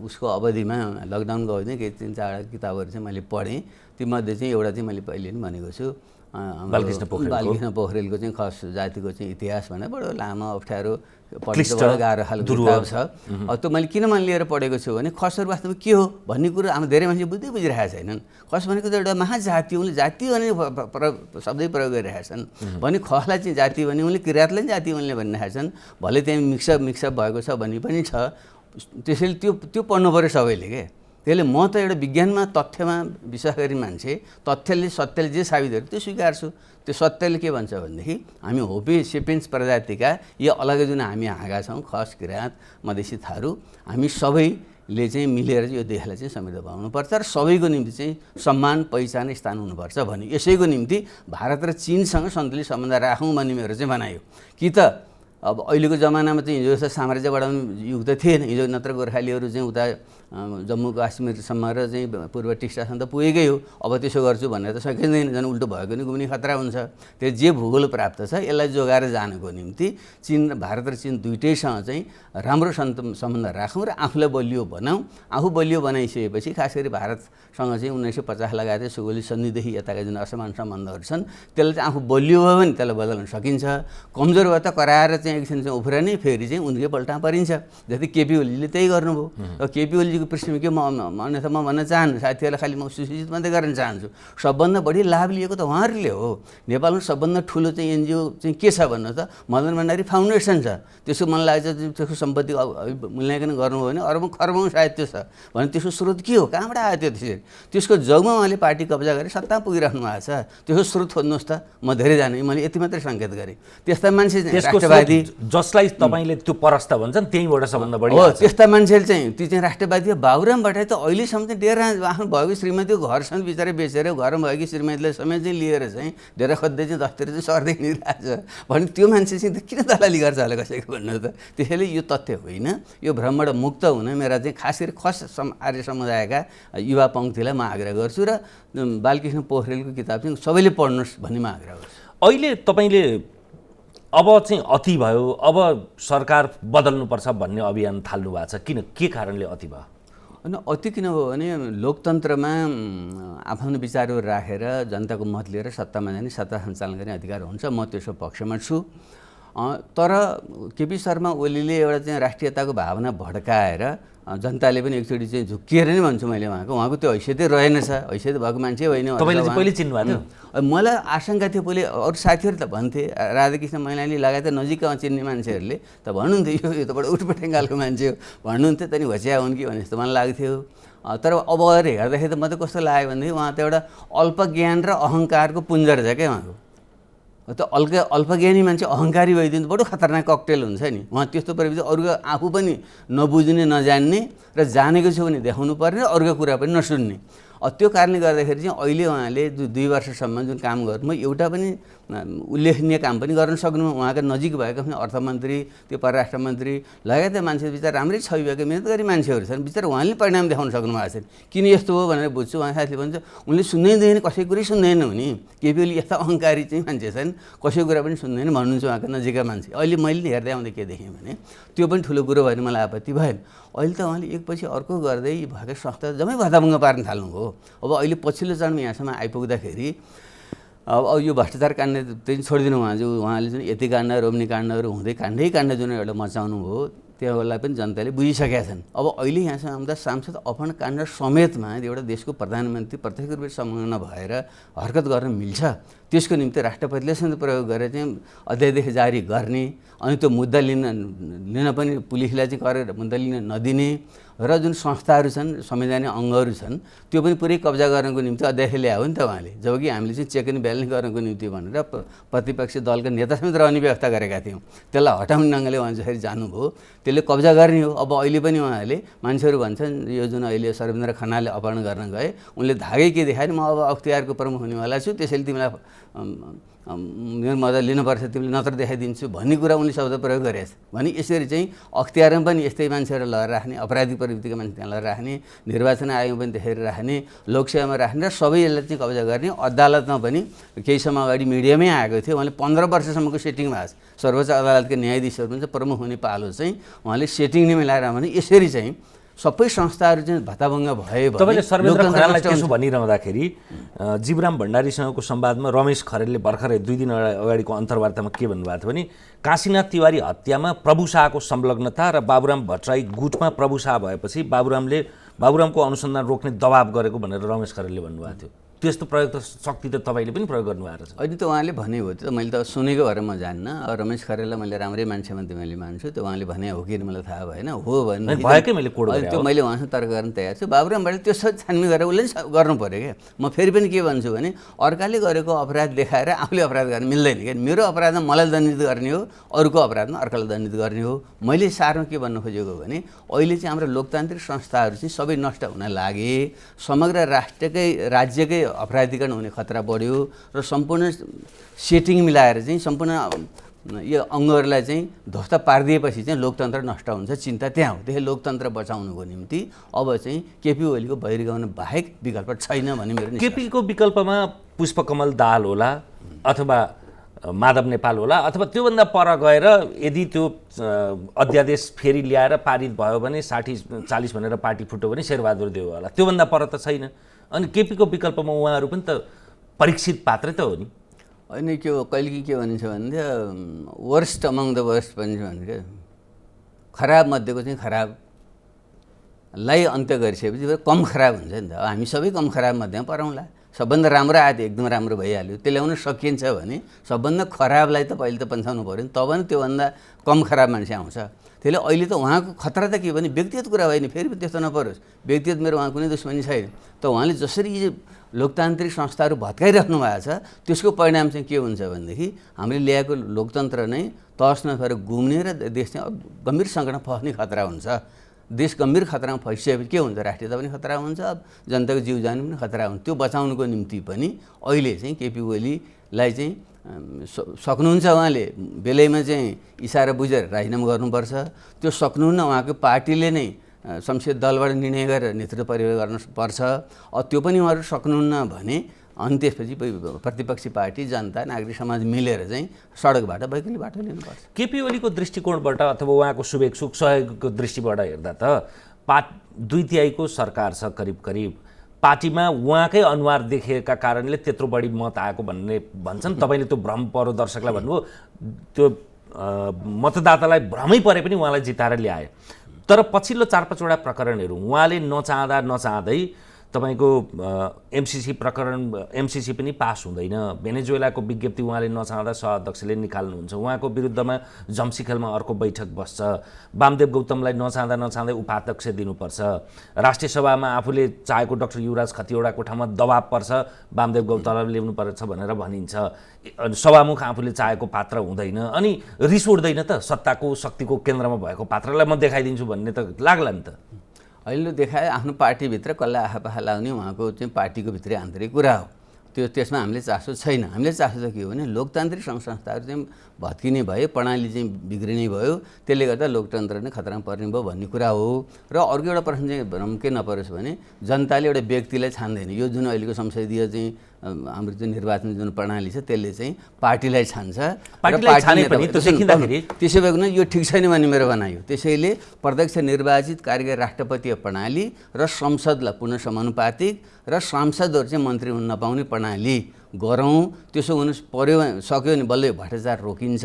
उसको अवधिमा लकडाउनको अवधिमा केही 3-4 किताबहरू चाहिँ मैले पढेँ। तीमध्ये चाहिँ एउटा चाहिँ मैले पहिले पनि भनेको छु, बालकृष्ण पोखरेलको चाहिँ खस जातिको चाहिँ इतिहास भनेर बडो लामो अप्ठ्यारो पढ्न गाह्रो खालको किताब छ। अब त्यो मैले किन लिएर पढेको छु भने खसहरू वास्तवमा के हो भन्ने कुरो हाम्रो धेरै मान्छे बुझिरहेका छैनन्। खस भनेको त एउटा महाजाति, उनले जाति भने शब्दै प्रयोग गरिरहेका छन् भने खसलाई चाहिँ जाति भने उनले किराँतलाई जाति उनले भनिरहेका छन्। भले त्यहाँ मिक्सअप भएको छ भन्ने पनि छ। त्यसैले त्यो पढ्नु पऱ्यो सबैले के। त्यसले म त एउटा विज्ञानमा तथ्यमा विश्वास गर्ने मान्छे, तथ्यले सत्यले जे साबित गर्छ त्यो स्वीकार्छु। त्यो सत्यले के भन्छ भनेदेखि हामी होपी सेपियन्स प्रजातिका यो अलग्गै जुन हामी हाँगा छौँ, खस किराँत मधेसी थारू, हामी सबैले चाहिँ मिलेर चाहिँ यो देशलाई चाहिँ समृद्ध बनाउनुपर्छ र सबैको निम्ति चाहिँ सम्मान पहिचान स्थान हुनुपर्छ भन्ने। यसैको निम्ति भारत र चीनसँग सन्तुलित सम्बन्ध राखौँ भन्ने मेरो चाहिँ बनायो। कि त अब अहिलेको जमानामा चाहिँ हिजो जस्तो साम्राज्य बढाउने युग त थिएन। हिजो नत्र गोर्खालीहरू चाहिँ उता जम्मू काश्मीरसम्म र चाहिँ पूर्व टिस्टासम्म त पुगेकै हो। अब त्यसो गर्छु भनेर त सकिँदैन, झन् उल्टो भएको नि गुम्ने खतरा हुन्छ। त्यो जे भूगोल प्राप्त छ यसलाई जोगाएर जानको निम्ति भारत र चीन दुइटैसँग चाहिँ राम्रो सम्बन्ध राखौँ र आफूलाई बलियो बनाऊँ। आफू बलियो बनाइसकेपछि खास गरी भारतसँग चाहिँ 1950 लगायत सुगोली सन्धिदेखि यताका जुन असमान सम्बन्धहरू छन् त्यसलाई चाहिँ आफू बलियो भयो भने त्यसलाई बदल्न सकिन्छ। कमजोर भयो त कराएर चाहिँ एकछिन चाहिँ उफ्रने फेरि चाहिँ उनकै पल्टा परिन्छ। जस्तै केपी ओलीले त्यही गर्नुभयो। र केपी ओलीको पृष्ठभूमि के अन्यथा म भन्न चाहन्छु, साथीहरूलाई खालि म सुसूचित मात्रै गर्न चाहन्छु, सबभन्दा बढी लाभ लिएको त उहाँहरूले हो। नेपालमा सबभन्दा ठुलो चाहिँ एनजिओ चाहिँ के छ भन्नु त मदन भण्डारी फाउन्डेसन छ। त्यसको मन लाग्छ त्यसको सम्पत्ति मूल्याङ्कन गर्नुभयो भने अरबौँ खरबौँ सायद त्यो छ भने त्यसको स्रोत के हो, कहाँबाट आयो त्यो? त्यसरी त्यसको जगमा उहाँले पार्टी कब्जा गरेर सत्ता पुगिराख्नु भएको छ। त्यसको स्रोत खोज्नुहोस् त, म धेरै जाने, मैले यति मात्रै सङ्केत गरेँ। त्यस्ता मान्छे राष्ट्रवादी जसलाई तपाईँले त्यो परस्त भन्छन् त्यहीँबाट सबभन्दा बढी हो। त्यस्ता मान्छेले चाहिँ ती चाहिँ राष्ट्रवादी त्यो बाबुराम भट्टराई त अहिलेसम्म चाहिँ डेरा आफ्नो भएको श्रीमतीको घरसँग बिचरा बेचेर घरमा भएकी श्रीमतीलाई समेत चाहिँ लिएर चाहिँ डेरा खोज्दै चाहिँ दसतिर चाहिँ सर्दै हिँडिरहेछ भने त्यो मान्छे चाहिँ किन दलाली गर्छ होला कसैको भन्नु त। त्यसैले यो तथ्य होइन, यो भ्रमबाट मुक्त हुन मेरा चाहिँ खास गरी आर्य समुदायका युवा पङ्क्तिलाई म आग्रह गर्छु र बालकृष्ण पोखरेलको किताब चाहिँ सबैले पढ्नुहोस् भन्ने म आग्रह गर्छु। अहिले तपाईँले अब चाहिँ अति भयो, अब सरकार बदल्नुपर्छ भन्ने अभियान थाल्नु भएको छ, किन के कारणले अति भयो? होइन, अति किन भयो भने लोकतन्त्रमा आफ्नो विचारहरू राखेर जनताको मत लिएर सत्तामा जाने, सत्ता सञ्चालन गर्ने अधिकार हुन्छ, म त्यसको पक्षमा छु। तर केपी शर्मा ओलीले एउटा चाहिँ राष्ट्रियताको भावना भड्काएर जनताले पनि एकचोटि चाहिँ झुक्किएर नै भन्छु मैले उहाँको त्यो हैसियतै रहेनछ, हैसियत भएको मान्छे होइन। तपाईँले चाहिँ पहिले चिन्नु भएको थियो? मलाई आशंका थियो पहिले, अरू साथीहरू त भन्थे, राधाकृष्ण मैनाली लगायत नजिकमा चिन्ने मान्छेहरूले त भन्नुहुन्थ्यो यो त बडो उठपटेङ्गालको मान्छे हो भन्नुहुन्थ्यो, त नि घोचिया हुन् कि भने जस्तो मलाई लाग्थ्यो। तर अब हेर्दाखेरि त म त कस्तो लाग्यो भनेदेखि उहाँ त एउटा अल्पज्ञान र अहङ्कारको पुञ्जर छ क्या उहाँको। त अल्पज्ञानी मान्छे अहङ्कारी भइदिनु बडो खतरनाक ककटेल हुन्छ नि। उहाँ त्यस्तो प्रविधि अरूको आफू पनि नबुझ्ने नजान्ने र जानेको छु भने देखाउनु पर्ने, अरूको कुरा पनि नसुन्ने। त्यो कारणले गर्दाखेरि चाहिँ अहिले उहाँले 2 वर्षसम्म जुन काम गर्नु, म एउटा पनि उल्लेखनीय काम पनि गर्न सक्नु। उहाँका नजिक भएका पनि अर्थमन्त्री, त्यो परराष्ट्र मन्त्री लगायत मान्छे विचार राम्रै छविभएका मिहिनेत गरी मान्छेहरू छन्, बिचरा उहाँले परिणाम देखाउन सक्नु भएको छैन। किन यस्तो हो भनेर बुझ्छु। उहाँ साथीले भन्छ उनले सुन्दैन, कसै कुरै सुन्दैन हुने, केपी ओली यस्ता अहङ्कारी चाहिँ मान्छे छन्, कसैको कुरा पनि सुन्दैन भन्नुहुन्छ उहाँका नजिकका मान्छे। अहिले मैले हेर्दै आउँदै के देखेँ भने त्यो पनि ठुलो कुरो भयो, मलाई आपत्ति भएन। अहिले त उहाँले एकपछि अर्को गर्दै भएका संस्था जम्मै भताभुङ्ग पार्न थाल्नुभयो। अब अहिले पछिल्लो चरणमा यहाँसम्म आइपुग्दाखेरि अब यो भ्रष्टाचार काण्ड चाहिँ छोडिदिनु उहाँले जुन यति काण्ड रोम्नी काण्डहरू हुँदै काण्डै जुन एउटा मचाउनु भयो त्यसलाई पनि जनताले बुझिसकेका छन्। अब अहिले यहाँसम्म आउँदा सांसद अपहरण काण्ड समेतमा एउटा देशको प्रधानमन्त्री प्रत्यक्ष रूपले संलग्न भएर हरकत गर्न मिल्छ, त्यसको निम्ति राष्ट्रपतिले समेत प्रयोग गरेर चाहिँ अध्यादेश जारी गर्ने, अनि त्यो मुद्दा लिन पनि पुलिसलाई चाहिँ गरेर मुद्दा लिन नदिने र जुन संस्थाहरू छन्, संवैधानिक अङ्गहरू छन्, त्यो पनि पुरै कब्जा गर्नको निम्ति अध्यादेश ल्यायो नि त उहाँले। जबकि हामीले चाहिँ चेक एन्ड ब्यालेन्स गर्नको निम्ति भनेर प्रतिपक्षी दलका नेता समेत रहने व्यवस्था गरेका थियौँ। त्यसलाई हटाउने ढङ्गले उहाँ जसरी जानुभयो त्यसले कब्जा गर्ने हो। अब अहिले पनि उहाँले मान्छेहरू भन्छन् यो जुन अहिले सर्वेन्द्र खनालले अपहरण गर्न गए उनले धागै के देखाए, म अब अख्तियारको प्रमुख हुनेवाला छु, त्यसैले तिमीलाई मेरो मद्दत लिनुपर्छ, तिमीले नत्र देखाइदिन्छु भन्ने कुरा उनले शब्द प्रयोग गरेछ भने यसरी चाहिँ अख्तियारमा पनि यस्तै मान्छेहरू लगाएर राख्ने, अपराधिक प्रवृत्तिका मान्छे त्यहाँ लगाएर राख्ने, निर्वाचन आयोगमा पनि त्यसरी राख्ने, लोकसेवामा राख्ने र सबै यसलाई चाहिँ कब्जा गर्ने। अदालतमा पनि केही समय अगाडि मिडियामै आएको थियो, उहाँले 15 वर्षसम्मको सेटिङ भएको छ। सर्वोच्च अदालतका न्यायाधीशहरू पनि प्रमुख हुने पालो चाहिँ उहाँले सेटिङ नै मिलाएर भने यसरी चाहिँ सबै संस्थाहरू चाहिँ भताभङ्ग भए। तपाईँले सर्वेन्द्र खनाललाई त्यसो भनिरहँदाखेरि जीवराम भण्डारीसँगको संवादमा रमेश खरेलले भर्खरै 2 दिन अगाडिको अन्तर्वार्तामा के भन्नुभएको थियो भने काशीनाथ तिवारी हत्यामा प्रभु शाहको संलग्नता र बाबुराम भट्टराई गुटमा प्रभु शाह भएपछि बाबुरामको अनुसन्धान रोक्ने दबाब गरेको भनेर रमेश खरेलले भन्नुभएको थियो। त्यस्तो प्रयोग त शक्ति त तपाईँले पनि प्रयोग गर्नुभएको छ। अहिले त उहाँले भने हो, त्यो त मैले त सुनेको भएर म जान्न। रमेश खरेललाई मैले राम्रै मान्छे भन्थे मैले मान्छु, त्यो उहाँले भने हो कि मलाई थाहा भएन। हो भने भएकै मैले कोड गरेँ, त्यो मैले उहाँसँग तर्क गर्न तयार छु। बाबुराम भट्टराई त्यो छानबिन गरेर उसले गर्नु पऱ्यो क्या। म फेरि पनि के भन्छु भने अर्काले गरेको अपराध देखाएर आफूले अपराध गर्न मिल्दैन क्या। मेरो अपराधमा मलाई दण्डित गर्ने हो, अरूको अपराधमा अर्कालाई दण्डित गर्ने हो। मैले सारमा के भन्नु खोजेको भने अहिले चाहिँ हाम्रो लोकतान्त्रिक संस्थाहरू चाहिँ सबै नष्ट हुन लागे, समग्र राज्यकै अपराधीकरण हुने खतरा बढ्यो र सम्पूर्ण सेटिङ मिलाएर चाहिँ सम्पूर्ण यो अङ्गहरूलाई चाहिँ ध्वस्त पारिदिएपछि चाहिँ लोकतन्त्र नष्ट हुन्छ। चिन्ता त्यहाँ हो। त्यसै लोकतन्त्र बचाउनुको निम्ति अब चाहिँ केपी ओलीको बहिर्गमन बाहेक विकल्प छैन भन्ने मेरो। केपीको विकल्पमा पुष्पकमल दाहाल होला अथवा माधव नेपाल होला अथवा त्योभन्दा पर गएर यदि त्यो अध्यादेश फेरि ल्याएर पारित भयो भने 60-40 भनेर पार्टी फुट्यो भने शेरबहादुर देउवा होला। त्योभन्दा पर त छैन। अनि केपीको विकल्पमा उहाँहरू पनि त परीक्षित पात्रै त हो नि। होइन के हो, कहिले के भनिन्छ भने वर्स्ट अमङ द वर्स्ट भनिन्छ भने क्या, खराब मध्येको चाहिँ खराबलाई अन्त्य गरिसकेपछि कम खराब हुन्छ नि त। हामी सबै कम खराब मध्येमा पराउँला। सबभन्दा राम्रो आयो एकदम राम्रो भइहाल्यो, त्यो ल्याउन सकिन्छ भने सबभन्दा खराबलाई त पहिले त पन्छाउनु पऱ्यो नि, तब नि त्योभन्दा कम खराब मान्छे आउँछ। त्यसले अहिले त उहाँको खतरा त के भने व्यक्तिगत कुरा भयो नि, फेरि पनि त्यस्तो नपरोस्। व्यक्तिगत मेरो उहाँ कुनै दुश्मनी छैन, त उहाँले जसरी यी लोकतान्त्रिक संस्थाहरू भत्काइराख्नु भएको छ त्यसको परिणाम चाहिँ के हुन्छ भनेदेखि हामीले ल्याएको लोकतन्त्र नै तहस नभएर घुम्ने र देश चाहिँ गम्भीर सङ्कटमा फस्ने खतरा हुन्छ। देश गम्भीर खतरामा फैसिएपछि के हुन्छ, राष्ट्रियता पनि खतरा हुन्छ, अब जनताको जीव ज्यान पनि खतरा हुन्छ। त्यो बचाउनुको निम्ति पनि अहिले चाहिँ केपी ओलीलाई चाहिँ सक्नुहुन्छ, उहाँले बेलैमा चाहिँ इसारा बुझेर राजीनामा गर्नुपर्छ। त्यो सक्नुहुन्न, उहाँको पार्टीले नै संसदीय दलबाट निर्णय गरेर नेतृत्व परिवर्तन गर्नुपर्छ। त्यो पनि उहाँहरू सक्नुहुन्न भने अनि त्यसपछि प्रतिपक्षी पार्टी, जनता, नागरिक समाज मिलेर चाहिँ सडकबाट वैकल्पिक बाटो लिनुपर्छ। केपी ओलीको दृष्टिकोणबाट अथवा उहाँको शुभेच्छुक सहयोगको दृष्टिबाट हेर्दा त 2/3 सरकार छ करिब करिब, पार्टीमा उहाँकै अनुहार देखिएका कारणले त्यत्रो बढी मत आएको भन्ने भन्छन्। तपाईँले त्यो भ्रम परो दर्शकलाई भन्नुभयो, त्यो मतदातालाई भ्रमै परे पनि उहाँलाई जिताएर ल्याए। तर पछिल्लो 4-5वटा प्रकरणहरू उहाँले नचाहँदै तपाईँको एमसिसी प्रकरण, एमसिसी पनि पास हुँदैन, भेनेजुएलाको विज्ञप्ति उहाँले नचाहँदा सहअध्यक्षले निकाल्नुहुन्छ, उहाँको विरुद्धमा जम्सीखेलमा अर्को बैठक बस्छ, वामदेव गौतमलाई नचाहँदै उपाध्यक्ष दिनुपर्छ, राष्ट्रिय सभामा आफूले चाहेको डाक्टर युवराज खतिवडाको ठाउँमा दबाब पर्छ, वामदेव गौतमलाई ल्याउनुपर्छ भनेर भनिन्छ, सभामुख आफूले चाहेको पात्र हुँदैन, अनि रिस उठ्दैन त सत्ताको शक्तिको केन्द्रमा भएको पात्रलाई म देखाइदिन्छु भन्ने त लाग्ला नि त। अहिले देखाए आफ्नो पार्टीभित्र कसलाई आहापाहा लाउने उहाँको चाहिँ पार्टीको भित्रै आन्तरिक कुरा हो। त्यसमा हामीले चासो छैन। हामीले चासो चाहिँ के हो भने लोकतान्त्रिक सङ्घ संस्थाहरू चाहिँ भत्किने भयो, प्रणाली चाहिँ बिग्रिने भयो, त्यसले गर्दा लोकतन्त्र नै खतरामा पर्ने भयो भन्ने कुरा हो। र अर्को एउटा प्रश्न चाहिँ भ्रम के नपरोस् भने जनताले एउटा व्यक्तिलाई छान्दैन। यो जुन अहिलेको संसदीय चाहिँ हाम्रो जुन निर्वाचन जुन प्रणाली छ त्यसले चाहिँ पार्टीलाई छान्छ। त्यसो भएको यो ठिक छैन भन्ने मेरो भनाइ हो। त्यसैले प्रत्यक्ष निर्वाचित कार्यकारी राष्ट्रपतीय प्रणाली र संसदलाई पुनः समानुपातिक र सांसदहरू चाहिँ मन्त्री हुन नपाउने प्रणाली गरौँ। त्यसो हुनु पर्यो सक्यो भने बल्ल भ्रष्टाचार रोकिन्छ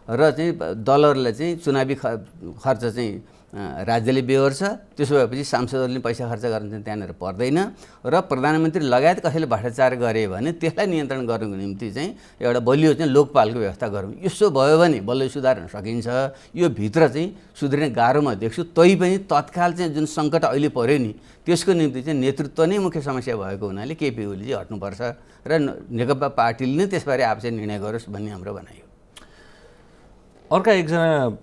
र चाहिँ दलहरूलाई चाहिँ चुनावी खर्च चाहिँ राज्यले बेहोर्छ। त्यसो भएपछि सांसदहरूले पैसा खर्च गर्न चाहिँ त्यहाँनिर पर्दैन र प्रधानमन्त्री लगायत कसैले भ्रष्टाचार गरे भने त्यसलाई नियन्त्रण गर्नुको निम्ति चाहिँ एउटा बलियो चाहिँ लोकपालको व्यवस्था गरौँ। यसो भयो भने बल्ल सुधार्न सकिन्छ। यो भित्र चाहिँ सुध्रिने गाह्रो म देख्छु। तैपनि तत्काल चाहिँ जुन सङ्कट अहिले पर्यो नि त्यसको निम्ति चाहिँ नेतृत्व नै मुख्य समस्या भएको हुनाले केपी ओली चाहिँ हट्नुपर्छ र नेकपा पार्टीले नै त्यसबारे आवश्यक निर्णय गरोस् भन्ने हाम्रो भनाइ हो। अर्का एकजना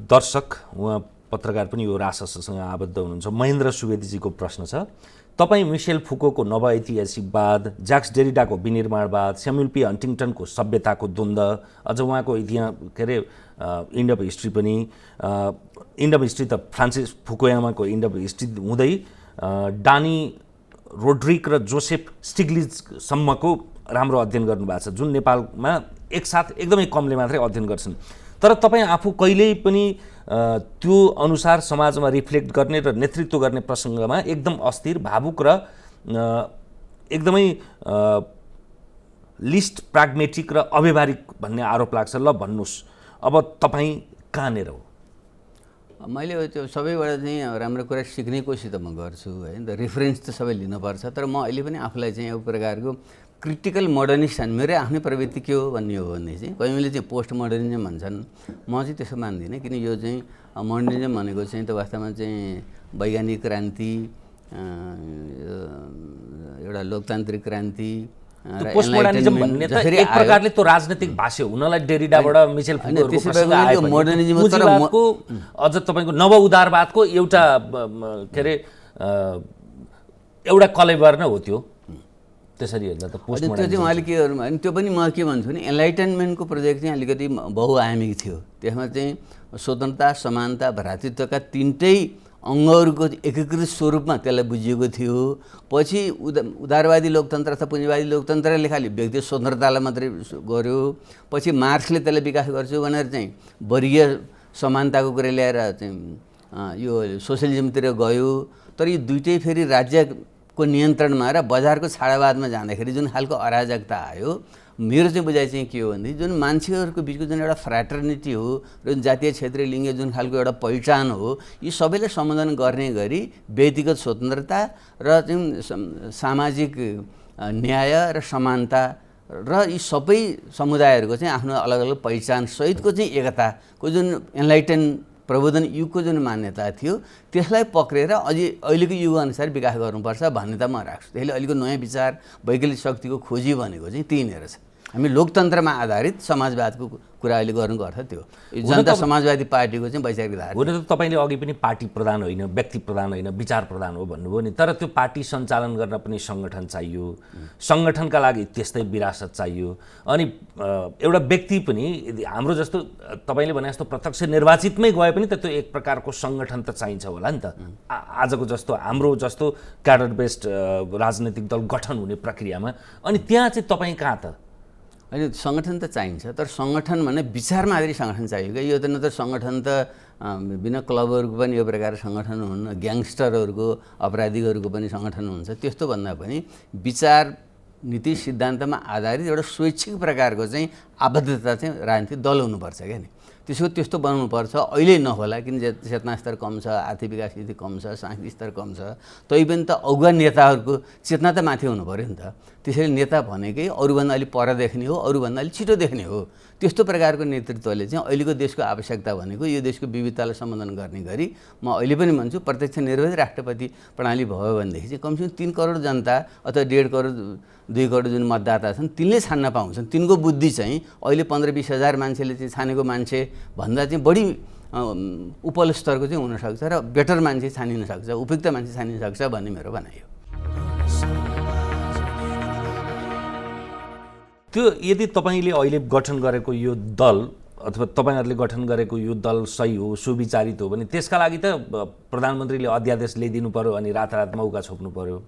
दर्शक, उहाँ पत्रकार पनि यो राससँग आबद्ध हुनुहुन्छ, महेन्द्र सुवेदीजीको प्रश्न छ, तपाईँ मिसेल फुकोको नवऐतिहासिकवाद, जाक्स डेरिडाको विनिर्माणवाद, स्यामुएल पी हन्टिङटनको सभ्यताको द्वन्द्व, अझ उहाँको इतिहास के अरे इन्ड अफ हिस्ट्री पनि, इन्ड अफ हिस्ट्री त फ्रान्सिस फुकुयामाको इन्ड अफ हिस्ट्री हुँदै डानी रोड्रिक र जोसेफ स्टिग्लिजसम्मको राम्रो अध्ययन गर्नुभएको छ, जुन नेपालमा एकसाथ एकदमै कमले मात्रै अध्ययन गर्छन्। तर तपाईँ आफू कहिल्यै पनि त्यो अनुसार समाजमा रिफ्लेक्ट गर्ने र नेतृत्व गर्ने प्रसङ्गमा एकदम अस्थिर, भावुक र एकदमै लिस्ट प्राग्मेटिक र अव्यवहारिक भन्ने आरोप लाग्छ। ल भन्नुहोस्, अब तपाईँ कहाँनिर हो? मैले त्यो सबैबाट चाहिँ राम्रो कुरा सिक्ने कोसिस त म गर्छु है, रेफरेन्स त सबै लिनुपर्छ। तर म अहिले पनि आफूलाई चाहिँ एउटा प्रकारको क्रिटिकल मोडर्निस्ट मेरै आफ्नै प्रवृत्ति के हो भन्ने हो भने चाहिँ कहिले चाहिँ पोस्ट मोडर्निजम भन्छन्, म चाहिँ त्यसो मान्दिनँ। किन यो चाहिँ मोडर्निजम भनेको चाहिँ त वास्तवमा चाहिँ वैज्ञानिक क्रान्ति, एउटा लोकतान्त्रिक क्रान्ति र पोस्टमोडर्निजम भन्ने त एक प्रकारले त्यो राजनीतिक भाष्य हुनलाई डेरिडाबाट मिसेल फुकोको मोडर्निजमको अझ तपाईँको नव उदारवादको एउटा के अरे एउटा कलेबर नै हो त्यो। त्यसरी हेर्दा त त्यो चाहिँ उहाँले के गर्नु भने त्यो पनि म के भन्छु भने एनलाइटनमेन्टको प्रोजेक्ट चाहिँ अलिकति बहुआयामिक थियो। त्यसमा चाहिँ स्वतन्त्रता, समानता, भ्रातृत्वका तिनटै अङ्गहरूको एकीकृत स्वरूपमा त्यसलाई बुझिएको थियो। पछि उदारवादी लोकतन्त्र अथवा पुँजीवादी लोकतन्त्रले खालि व्यक्ति स्वतन्त्रतालाई मात्रै गर्यो। पछि मार्क्सले त्यसलाई विकास गर्छु भनेर चाहिँ वर्गीय समानताको कुरा ल्याएर चाहिँ यो सोसियलिजमतिर गयो। तर यो दुइटै फेरि राज्यको नियन्त्रणमा र बजारको छाडावादमा जाँदाखेरि जुन खालको अराजकता आयो, मेरो चाहिँ बुझाइ चाहिँ के हो भने जुन मान्छेहरूको बिचको जुन एउटा फ्र्याटर्निटी हो र जुन जातीय क्षेत्रीय लिङ्ग जुन खालको एउटा पहिचान हो, यी सबैलाई सम्बोधन गर्ने गरी व्यक्तिगत स्वतन्त्रता र चाहिँ सामाजिक न्याय र समानता र यी सबै समुदायहरूको चाहिँ आफ्नो अलग अलग पहिचान सहितको चाहिँ एकताको जुन एनलाइटन प्रबोधन युगको जुन मान्यता थियो त्यसलाई पक्रेर अझै अहिलेको युगअनुसार विकास गर्नुपर्छ भन्ने त म राख्छु। त्यसले अहिलेको नयाँ विचार, वैकल्पिक शक्तिको खोजी भनेको चाहिँ त्यही नै रहेछ। हामी लोकतन्त्रमा आधारित समाजवादको कुरा अहिले गर्नुको अर्थ त्यो। जनता समाजवादी पार्टीको चाहिँ वैचारिक धारणा हुन त तपाईँले अघि पनि पार्टी प्रधान होइन, व्यक्ति प्रधान होइन, विचार प्रधान हो भन्नुभयो नि, तर त्यो पार्टी सञ्चालन गर्न पनि सङ्गठन चाहियो, सङ्गठनका लागि त्यस्तै विरासत चाहियो। अनि एउटा व्यक्ति पनि हाम्रो जस्तो तपाईँले भने जस्तो प्रत्यक्ष निर्वाचितमै गए पनि त त्यो एक प्रकारको सङ्गठन त चाहिन्छ होला नि त। आजको जस्तो हाम्रो जस्तो क्याडर बेस्ड राजनैतिक दल गठन हुने प्रक्रियामा, अनि त्यहाँ चाहिँ तपाईँ कहाँ त? होइन, सङ्गठन त चाहिन्छ, तर सङ्गठन भने विचार मात्रै सङ्गठन चाहियो क्या। यो त न त सङ्गठन त बिना क्लबहरूको पनि यो प्रकार सङ्गठन हुन्न, ग्याङ्स्टरहरूको अपराधीहरूको पनि सङ्गठन हुन्छ। त्यस्तो भन्दा पनि विचार नीति सिद्धान्तमा आधारित एउटा स्वैच्छिक प्रकारको चाहिँ आबद्धता चाहिँ राजनीतिक दल हुनुपर्छ क्या नि। त्यस्तो बनाउनुपर्छ। अहिले नहोला, किन चेतना स्तर कम छ, आर्थिक विकास स्थिति कम छ, सांस्कृतिक स्तर कम छ, तैपनि त अगुवा नेताहरूको चेतना त माथि हुनु पऱ्यो नि त। त्यसैले नेता भनेकै अरूभन्दा अलिक पर देख्ने हो, अरूभन्दा अलिक छिटो देख्ने हो। त्यस्तो प्रकारको नेतृत्वले चाहिँ अहिलेको देशको आवश्यकता भनेको यो देशको विविधतालाई सम्बोधन गर्ने गरी, म अहिले पनि भन्छु, प्रत्यक्ष निर्वाचित राष्ट्रपति प्रणाली भयो भनेदेखि चाहिँ कमसेकम 3 करोड जनता अथवा 1.5 करोड 2 करोड जुन मतदाता छन् तिनले छान्न पाउँछन्। तिनको बुद्धि चाहिँ अहिले 15-20 हजार मान्छेले चाहिँ छानेको मान्छे भन्दा चाहिँ बढी उपल स्तरको चाहिँ हुनसक्छ र बेटर मान्छे छानिन सक्छ, उपयुक्त मान्छे छानिन सक्छ भन्ने मेरो भनाइ हो। त्यो यदि तपाईँले अहिले गठन गरेको यो दल अथवा तपाईँहरूले गठन गरेको यो दल सही हो, सुविचारित हो भने त्यसका लागि त प्रधानमन्त्रीले अध्यादेश ल्याइदिनु पर्यो अनि रातारात मौका छोप्नु पर्यो।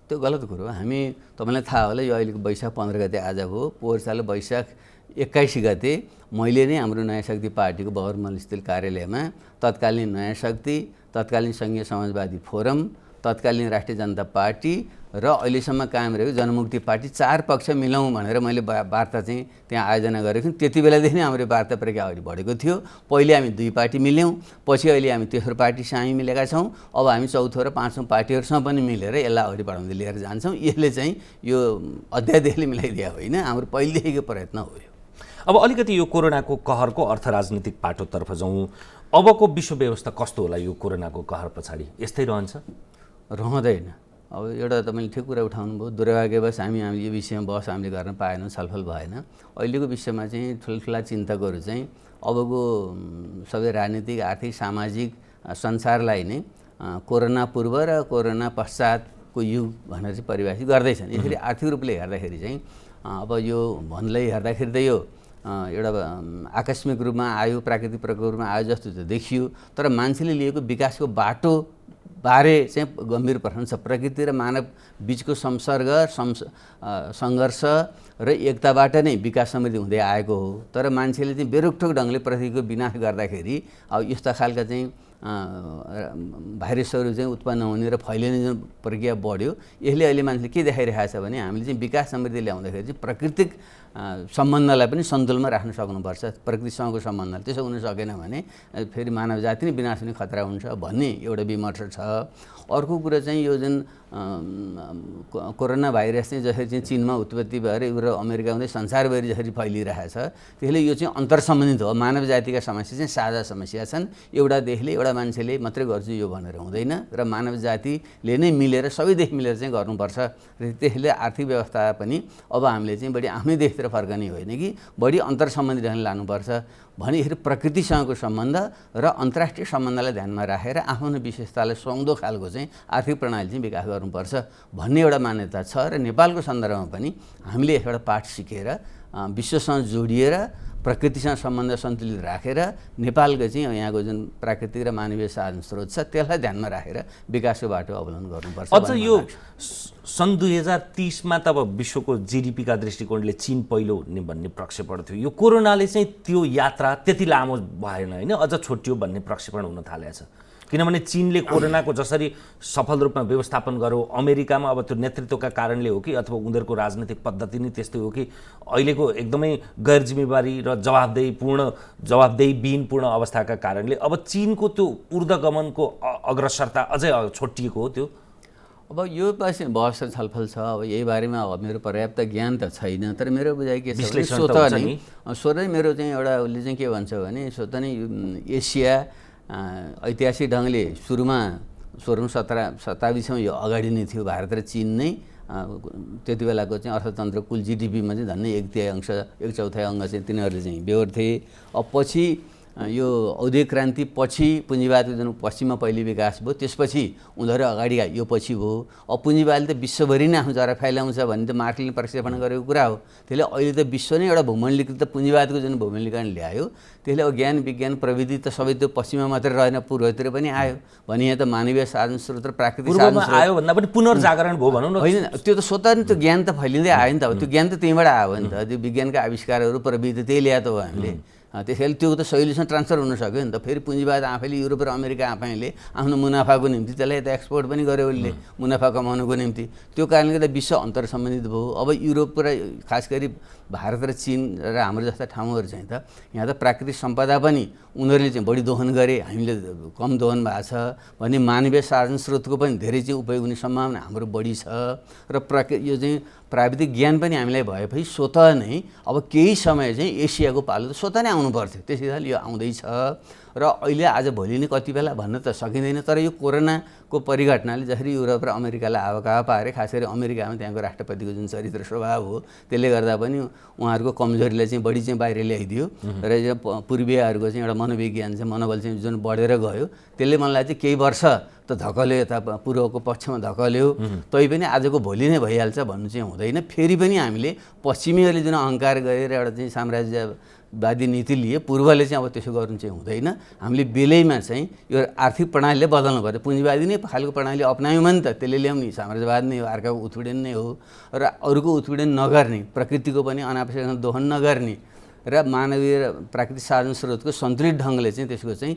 त्यो गलत कुरो हो। हामी, तपाईँलाई थाहा होला, यो अहिलेको वैशाख 15 गते आज हो, पोहोर साल वैशाख 21 गते मैले नै हाम्रो नयाँ शक्ति पार्टीको बहरमल स्थित कार्यालयमा तत्कालीन नयाँ शक्ति, तत्कालीन सङ्घीय समाजवादी फोरम, तत्कालीन राष्ट्रिय जनता पार्टी र अहिलेसम्म कायम रहेको जनमुक्ति पार्टी 4 पक्ष मिलाउँ भनेर मैले वार्ता चाहिँ त्यहाँ आयोजना गरेको थिएँ। त्यति बेलादेखि नै हाम्रो वार्ता प्रक्रिया अगाडि बढेको थियो। पहिले हामी 2 पार्टी मिल्यौँ, पछि अहिले हामी तेस्रो पार्टीसँग हामी मिलेका छौँ। अब हामी चौथो र पाँचौँ पार्टीहरूसँग पनि मिलेर यसलाई अगाडि बढाउँदै लिएर जान्छौँ। यसले चाहिँ यो अध्यादेशले मिलाइदिया होइन, हाम्रो पहिलेदेखिको प्रयत्न हो यो। अब अलिकति यो कोरोनाको कहरको अर्थ राजनीतिक पाटोतर्फ जाउँ। अबको विश्व व्यवस्था कस्तो होला यो कोरोनाको कहर पछाडि? यस्तै रहन्छ? रहँदैन। अब एउटा तपाईँले ठिक कुरा उठाउनु भयो। दुर्भाग्यवश हामी यो विषयमा बहस हामीले गर्न पाएनौँ, छलफल भएन। अहिलेको विश्वमा चाहिँ ठुल्ठुला चिन्तकहरू चाहिँ अबको सबै राजनीतिक, आर्थिक, सामाजिक संसारलाई नै कोरोना पूर्व र कोरोना पश्चातको युग भनेर चाहिँ परिभाषित गर्दैछन्। यसरी आर्थिक रूपले हेर्दाखेरि चाहिँ अब यो भन्दै हेर्दाखेरि त यो एउटा आकस्मिक रूपमा आयो, प्राकृतिक प्रकोपमा आयो जस्तो चाहिँ देखियो, तर मान्छेले लिएको विकासको बाटो बारे चाहिँ गम्भीर प्रश्न छ। प्रकृति र मानव बिचको संसर्ग, सङ्घर्ष र एकताबाट नै विकास समृद्धि हुँदै आएको हो। तर मान्छेले चाहिँ बेरोकटोक ढङ्गले प्रकृतिको विनाश गर्दाखेरि अब यस्ता खालका चाहिँ भाइरसहरू चाहिँ उत्पन्न हुने र फैलिने जुन प्रक्रिया बढ्यो, यसले अहिले मान्छेले के देखाइरहेको छ भने हामीले चाहिँ विकास समृद्धि ल्याउँदाखेरि चाहिँ प्राकृतिक सम्बन्धलाई पनि सन्तुलनमा राख्न सक्नुपर्छ, प्रकृतिसँगको सम्बन्धलाई। त्यसो हुन सकेन भने फेरि मानव जाति नै विनाश हुने खतरा हुन्छ भन्ने एउटा विमर्श छ। अर्को कुरा चाहिँ यो जुन कोरोना भाइरस चाहिँ जसरी चाहिँ चीनमा उत्पत्ति भएर र अमेरिका हुँदै संसारभरि जसरी फैलिरहेछ, त्यसले यो चाहिँ अन्तर्सम्बन्धित हो। मानव जातिका समस्या चाहिँ साझा समस्या छन्। एउटा देशले, एउटा मान्छेले मात्रै गर्छु यो भनेर हुँदैन र मानव जातिले नै मिलेर, सबै देश मिलेर चाहिँ गर्नुपर्छ। र त्यसले आर्थिक व्यवस्था पनि अब हामीले चाहिँ बढी आफ्नै देशतिर फर्कने होइन कि बढी अन्तर्सम्बन्धित ढङ्गले लानुपर्छ भने यसरी प्रकृतिसँगको सम्बन्ध र अन्तर्राष्ट्रिय सम्बन्धलाई ध्यानमा राखेर आफ्नो विशेषतालाई सुहाउँदो खालको चाहिँ आर्थिक प्रणाली चाहिँ विकास गर्नुपर्छ भन्ने एउटा मान्यता छ। र नेपालको सन्दर्भमा पनि हामीले एउटा पाठ सिकेर विश्वसँग जोडिएर प्रकृतिसँग सम्बन्ध सन्तुलित राखेर नेपालको चाहिँ यहाँको जुन प्राकृतिक र मानवीय साधन स्रोत छ त्यसलाई ध्यानमा राखेर विकासको बाटो अवलम्बन गर्नुपर्छ। अझ यो सन् 2030मा त अब विश्वको जिडिपीका दृष्टिकोणले चीन पहिलो हुने भन्ने प्रक्षेपण थियो। यो कोरोनाले चाहिँ त्यो यात्रा त्यति लामो भएन होइन, अझ छोटियो भन्ने प्रक्षेपण हुन थालेको छ। किनभने चीनले कोरोनाको जसरी सफल रूपमा व्यवस्थापन गर्यो, अमेरिकामा अब त्यो नेतृत्वका कारणले हो कि अथवा उनीहरूको राजनीतिक पद्धति नै त्यस्तै हो कि अहिलेको एकदमै गैर जिम्मेवारी र जवाबदेहीविहीनपूर्ण अवस्थाका कारणले अब चीनको त्यो ऊर्ध्वगमनको अग्रसरता अझै छोटिएको हो। त्यो अब यो बहस र छलफल छ। अब यही बारेमा अब मेरो पर्याप्त ज्ञान त छैन, तर मेरो बुझाइ के छ भने स्वतः मेरो चाहिँ एउटा उसले चाहिँ के भन्छ भने स्वतः नै एसिया ऐतिहासिक ढङ्गले सुरुमा 16औँ शताब्दीसम्म यो अगाडि नै थियो। भारत र चीन नै त्यति बेलाको चाहिँ अर्थतन्त्र कुल जिडिपीमा चाहिँ झन्डै 1/3 अङ्ग चाहिँ तिनीहरूले चाहिँ बेहोर्थे। अब पछि यो औद्योगिक क्रान्ति पछि पुँजीवादको जुन पश्चिममा पहिले विकास भयो त्यसपछि उनीहरू अगाडि आयो, यो पछि भयो। अब पुँजीवादले त विश्वभरि नै आफ्नो जरा फैलाउँछ भन्ने त मार्क्सले प्रक्षेपण गरेको कुरा हो। त्यसले अहिले त विश्व नै एउटा भूमण्डलीकृत पुँजीवादको जुन भूमण्डलीकरण ल्यायो त्यसले अब ज्ञान विज्ञान प्रविधि त सबै त्यो पश्चिममा मात्रै रहेन, पूर्वतिर पनि आयो भने यहाँ त मानवीय साधन स्रोत र प्राकृतिक साधन स्रोत आयो भन्दा पनि पुनर्जागरण भयो भनौँ न। होइन, त्यो त स्वतः नै त्यो ज्ञान त फैलिँदै आयो नि त। अब त्यो ज्ञान त त्यहीँबाट आयो नि त। त्यो विज्ञानका आविष्कारहरू प्रविधि त्यही ल्याए त हो हामीले। त्यसैले त्यो त सहिलेसँग ट्रान्सफर हुन सक्यो नि त। फेरि पुँजीवाद आफैले युरोप र अमेरिका आफैले आफ्नो मुनाफाको निम्ति त्यसलाई त एक्सपोर्ट पनि गर्यो उसले मुनाफा कमाउनुको निम्ति। त्यो कारणले गर्दा विश्व अन्तर सम्बन्धित भयो। अब युरोप र खास गरी भारत र चीन र हाम्रो जस्ता ठाउँहरू चाहिँ त यहाँ त प्राकृतिक सम्पदा पनि उनीहरूले चाहिँ बढी दोहन गरे, हामीले कम दोहन भएको छ भने मानवीय साधन स्रोतको पनि धेरै चाहिँ उपयोग हुने सम्भावना हाम्रो बढी छ। र यो चाहिँ प्राविधिक ज्ञान पनि हामीलाई भएपछि स्वतः नै अब केही समय चाहिँ एसियाको पालो त स्वतः नै आउनु पर्थ्यो। त्यसैले यो आउँदैछ र अहिले आज भोलि नै कति बेला भन्न त सकिँदैन। तर यो कोरोनाको परिघटनाले जसरी युरोप र अमेरिकालाई आवाकावा पारे, खास गरी अमेरिकामा त्यहाँको राष्ट्रपतिको जुन चरित्र स्वभाव हो त्यसले गर्दा पनि उहाँहरूको कमजोरीलाई चाहिँ बढी चाहिँ बाहिर ल्याइदियो र यो पूर्वीयहरूको चाहिँ एउटा मनोविज्ञान चाहिँ मनोबल चाहिँ जुन बढेर गयो त्यसले मलाई चाहिँ केही वर्ष त धकल्यो, यता पूर्वको पक्षमा धकल्यो, तैपनि आजको भोलि नै भइहाल्छ भन्नु चाहिँ हुँदैन। फेरि पनि हामीले पश्चिमीहरूले जुन अहङ्कार गरेर एउटा चाहिँ साम्राज्यवादी नीति लिए, पूर्वले चाहिँ अब त्यसो गर्नु चाहिँ हुँदैन। हामीले बेलैमा चाहिँ यो आर्थिक प्रणालीले बदल्नु पर्यो। पुँजीवादी नै खालको प्रणाली अपनायौँ भने त त्यसले ल्याउने साम्राज्यवाद नै हो, अर्काको उत्पीडन नै हो। र अरूको उत्पीडन नगर्ने, प्रकृतिको पनि अनावश्यक दोहन नगर्ने र मानवीय र प्राकृतिक साधन स्रोतको सन्तुलित ढङ्गले चाहिँ त्यसको चाहिँ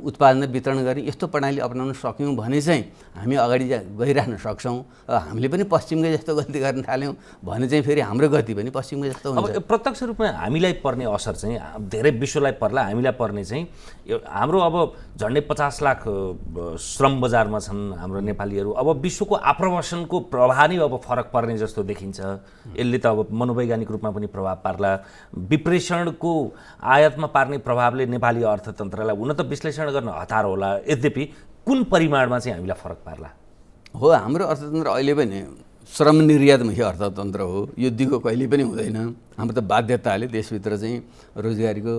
उत्पादन वितरण गर्ने यस्तो प्रणाली अपनाउन सक्यौँ भने चाहिँ हामी अगाडि गइराख्न सक्छौँ। हामीले पनि पश्चिमकै जस्तो गल्ती गर्न थाल्यौँ भने चाहिँ फेरि हाम्रो गति पनि पश्चिमकै जस्तो हुन्छ। अब प्रत्यक्ष रूपमा हामीलाई पर्ने असर चाहिँ धेरै विश्वलाई पर्ला, हामीलाई पर्ने चाहिँ हाम्रो अब झन्डै 50 लाख श्रम बजारमा छन् हाम्रो नेपालीहरू। अब विश्वको आप्रवासनको प्रभाव नै अब फरक पर्ने जस्तो देखिन्छ। यसले त अब मनोवैज्ञानिक रूपमा पनि प्रभाव पार्ला, विप्रेषणको आयातमा पार्ने प्रभावले नेपाली अर्थतन्त्रलाई हुन त विश्लेषण गर्न हतार होला, यद्यपि कुन परिमाणमा चाहिँ हामीलाई फरक पार्ला? हो, हाम्रो अर्थतन्त्र अहिले पनि श्रम निर्यातमुखी अर्थतन्त्र हो। युद्धको कहिले पनि हुँदैन। हाम्रो त बाध्यताले देशभित्र चाहिँ रोजगारीको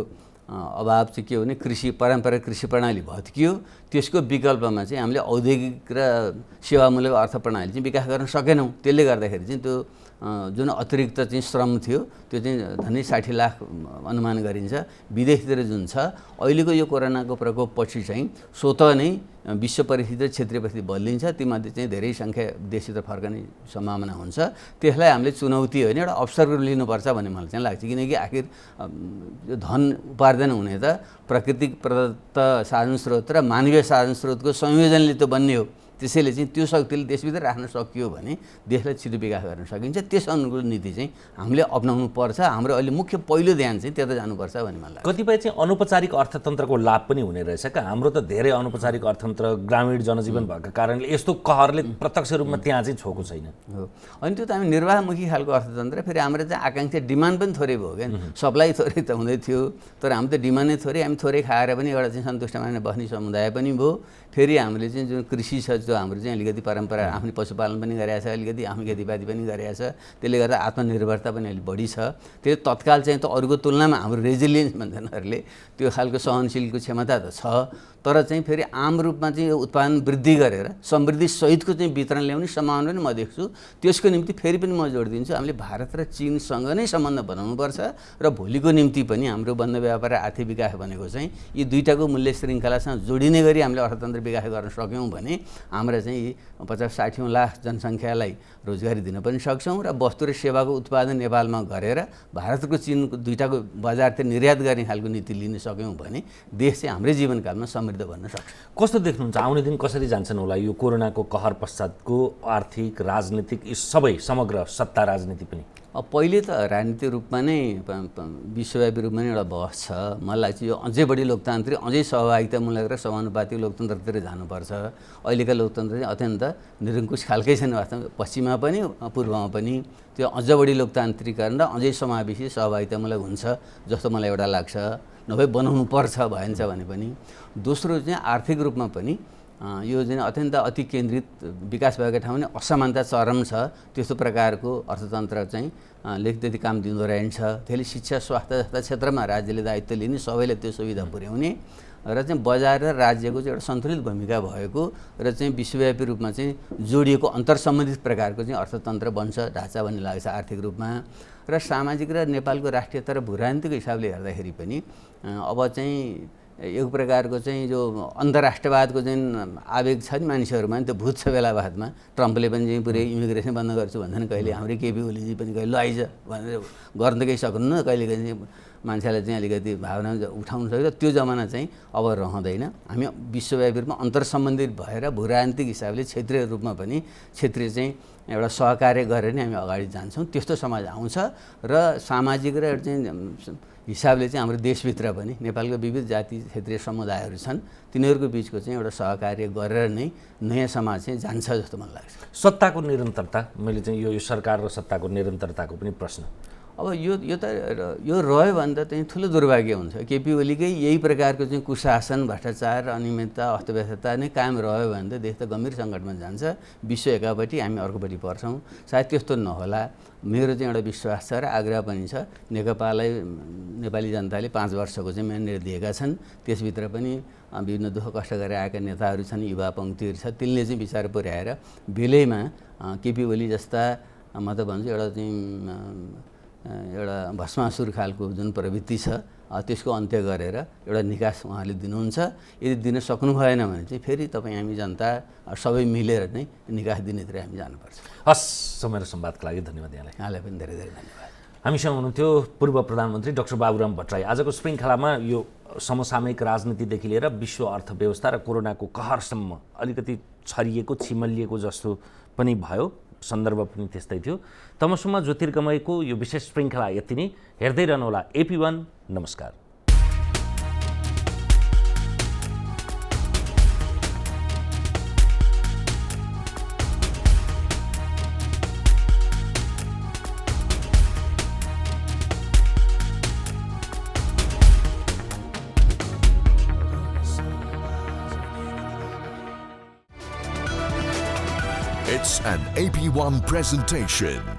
अभाव चाहिँ के हो भने पारम्परिक कृषि प्रणाली भत्कियो। त्यसको विकल्पमा चाहिँ हामीले औद्योगिक र सेवामूलक अर्थ प्रणाली चाहिँ विकास गर्न सकेनौँ। त्यसले गर्दाखेरि चाहिँ त्यो जुन अतिरिक्त चाहिँ श्रम थियो त्यो चाहिँ झन्डै 60 लाख अनुमान गरिन्छ विदेशतिर जुन छ। अहिलेको यो कोरोनाको प्रकोप पछि चाहिँ स्वतः नै विश्व परिस्थिति र क्षेत्रीय परिस्थिति बदलिन्छ। तीमध्ये चाहिँ धेरै सङ्ख्या देशभित्र फर्कने सम्भावना हुन्छ। त्यसलाई हामीले चुनौती होइन एउटा अवसर लिनुपर्छ भन्ने मलाई चाहिँ लाग्छ। किनकि आखिर यो धन उपार्जन हुने त प्राकृतिक प्रदत्त साधन स्रोत र मानवीय साधन स्रोतको संयोजनले त बन्ने हो। त्यसैले चाहिँ त्यो शक्तिले देशभित्र राख्न सकियो भने देशलाई छिटो विकास गर्न सकिन्छ। त्यस अनुकूल नीति चाहिँ हामीले अपनाउनु पर्छ। हाम्रो अहिले मुख्य पहिलो ध्यान चाहिँ त्यता जानुपर्छ भन्ने मलाई लाग्छ। कतिपय चाहिँ अनौपचारिक अर्थतन्त्रको लाभ पनि हुने रहेछ क्या। हाम्रो त धेरै अनौपचारिक अर्थतन्त्र ग्रामीण जनजीवन भएको कारणले यस्तो कहरले प्रत्यक्ष रूपमा त्यहाँ चाहिँ छोएको छैन। हो, अनि त्यो त हामी निर्वाहमुखी खालको अर्थतन्त्र। फेरि हाम्रो चाहिँ आकाङ्क्षा डिमान्ड पनि थोरै भयो क्या, सप्लाई थोरै त हुँदै थियो। तर हामी त डिमान्ड नै थोरै, हामी थोरै खाएर पनि एउटा चाहिँ सन्तुष्ट मानेर बस्ने समुदाय पनि भयो। फेरि हामीले चाहिँ जुन कृषि छ जो हाम्रो चाहिँ अलिकति परम्परा आफ्नो पशुपालन पनि गरेको छ, अलिकति आफ्नो खेतीपाती पनि गरेको छ। त्यसले गर्दा आत्मनिर्भरता पनि अलिक बढी छ। त्यसले तत्काल चाहिँ त अरूको तुलनामा हाम्रो रेजिलियन्स भन्छ उनीहरूले त्यो खालको सहनशीलको क्षमता त छ। तर चाहिँ फेरि आम रूपमा चाहिँ उत्पादन वृद्धि गरेर समृद्धि सहितको चाहिँ वितरण ल्याउने सम्भावना पनि म देख्छु। त्यसको निम्ति फेरि पनि म जोड दिन्छु हामीले भारत र चीनसँग नै सम्बन्ध बनाउनुपर्छ र भोलिको निम्ति पनि हाम्रो बन्द व्यापार र आर्थिक विकास भनेको चाहिँ यी दुईटाको मूल्य श्रृङ्खलासँग जोडिने गरी हामीले अर्थतन्त्र विकास गर्न सक्यौँ भने हाम्रा चाहिँ 50-60 लाख जनसङ्ख्यालाई रोजगारी दिन पनि सक्छौँ र वस्तु र सेवाको उत्पादन नेपालमा गरेर भारतको चीनको दुईटाको बजारतिर निर्यात गर्ने खालको नीति लिन सक्यौँ भने देश चाहिँ हाम्रै जीवनकालमा समृद्ध बन्न सक्छ। कस्तो देख्नुहुन्छ आउने दिन कसरी जान्छन् होला यो कोरोनाको कहर पश्चातको आर्थिक राजनीतिक सबै समग्र सत्ता राजनीति पनि? पहिले त राजनीतिक रूपमा नै विश्वव्यापी रूपमा नै एउटा बहस छ। मलाई लाग्छ यो अझै बढी लोकतान्त्रिक, अझै सहभागितामूलक र समानुपातिक लोकतन्त्रतिर जानुपर्छ। अहिलेका लोकतन्त्र चाहिँ अत्यन्त निरङ्कुश खालकै छन् वास्तवमा, पश्चिममा पनि पूर्वमा पनि। त्यो अझ बढी लोकतान्त्रिकरण र अझै समावेशी सहभागितामूलक हुन्छ जस्तो मलाई एउटा लाग्छ। नभए बनाउनु पर्छ भइन्छ भने पनि। दोस्रो चाहिँ आर्थिक रूपमा पनि यो चाहिँ अत्यन्त अति केन्द्रित विकास भएको ठाउँ नै असमानता चरम छ। त्यस्तो प्रकारको अर्थतन्त्र चाहिँ ले त्यति काम दिँदो रहेछ। त्यसले शिक्षा स्वास्थ्य जस्ता क्षेत्रमा राज्यले दायित्व लिने, सबैले त्यो सुविधा पुर्याउने र चाहिँ बजार र राज्यको चाहिँ एउटा सन्तुलित भूमिका भएको र चाहिँ विश्वव्यापी रूपमा चाहिँ जोडिएको अन्तर्सम्बन्धित प्रकारको चाहिँ अर्थतन्त्र बन्छ ढाँचा भन्ने लाग्छ आर्थिक रूपमा। र सामाजिक र नेपालको राष्ट्रियता र भूराजनीतिको हिसाबले हेर्दाखेरि पनि अब चाहिँ एक प्रकारको चाहिँ जो अन्तर्राष्ट्रवादको चाहिँ आवेग छ नि मानिसहरूमा, त्यो भूत छ बेला बादमा। ट्रम्पले पनि चाहिँ पुरै इमिग्रेसन बन्द गर्छु भन्दैन, कहिले हाम्रै केपी ओलीजी पनि कहिले ल आइज भनेर गर्न त केही सक्नुहुन्न, कहिले कहिले मान्छेलाई चाहिँ अलिकति भावना उठाउनु सक्छ। त्यो जमाना चाहिँ अब रहँदैन। हामी विश्वव्यापी रूपमा अन्तर्सम्बन्धित भएर भूराजनीतिक हिसाबले क्षेत्रीय रूपमा पनि क्षेत्रीय चाहिँ एउटा सहकार्य गरेर नै हामी अगाडि जान्छौँ। त्यस्तो समाज आउँछ र सामाजिक र चाहिँ हिसाबले चाहिँ हाम्रो देशभित्र पनि नेपालको विविध जाति क्षेत्रीय समुदायहरू छन्, तिनीहरूको बिचको चाहिँ एउटा सहकार्य गरेर नै नयाँ समाज चाहिँ जान्छ जस्तो मलाई लाग्छ। सत्ताको निरन्तरता, मैले चाहिँ यो सरकार र सत्ताको निरन्तरताको पनि प्रश्न। अब यो रह्यो भने त चाहिँ ठुलो दुर्भाग्य हुन्छ। केपी ओलीकै यही प्रकारको चाहिँ कुशासन, भ्रष्टाचार, अनियमितता, अर्थव्यवस्था नै कायम रह्यो भने त देश त गम्भीर सङ्कटमा जान्छ। विश्व एकापट्टि, हामी अर्कोपट्टि पर्छौँ। सायद त्यस्तो नहोला, मेरो चाहिँ एउटा विश्वास छ र आग्रह पनि छ। नेकपालाई नेपाली जनताले 5 वर्षको चाहिँ म्यान्डेट दिएका छन्। त्यसभित्र पनि विभिन्न दुःख कष्ट गरेर आएका नेताहरू छन्, युवा पङ्क्तिहरू छ, तिनले चाहिँ विचार पुर्याएर बेलैमा केपी ओली जस्ता म त भन्छु एउटा भस्मासुर खालको जुन प्रवृत्ति छ त्यसको अन्त्य गरेर एउटा निकास उहाँले दिनुहुन्छ। यदि दिन सक्नु भएन भने चाहिँ फेरि हामी जनता सबै मिलेर नै निकास दिनेतिर हामी जानुपर्छ। हस्, समय र संवादको लागि धन्यवाद यहाँलाई। यहाँलाई पनि धेरै धेरै धन्यवाद। हामीसँग हुनुहुन्थ्यो पूर्व प्रधानमन्त्री डाक्टर बाबुराम भट्टराई। आजको श्रृङ्खलामा यो समसामयिक राजनीतिदेखि लिएर विश्व अर्थव्यवस्था र कोरोनाको कहरसम्म अलिकति छरिएको छिमलिएको जस्तो पनि भयो, सन्दर्भ पनि त्यस्तै थियो। तमसुमा ज्योतिर्गमयको यो विशेष श्रृङ्खला यति नै। हेर्दै रहनुहोला AP1। नमस्कार। It's an AP1 presentation.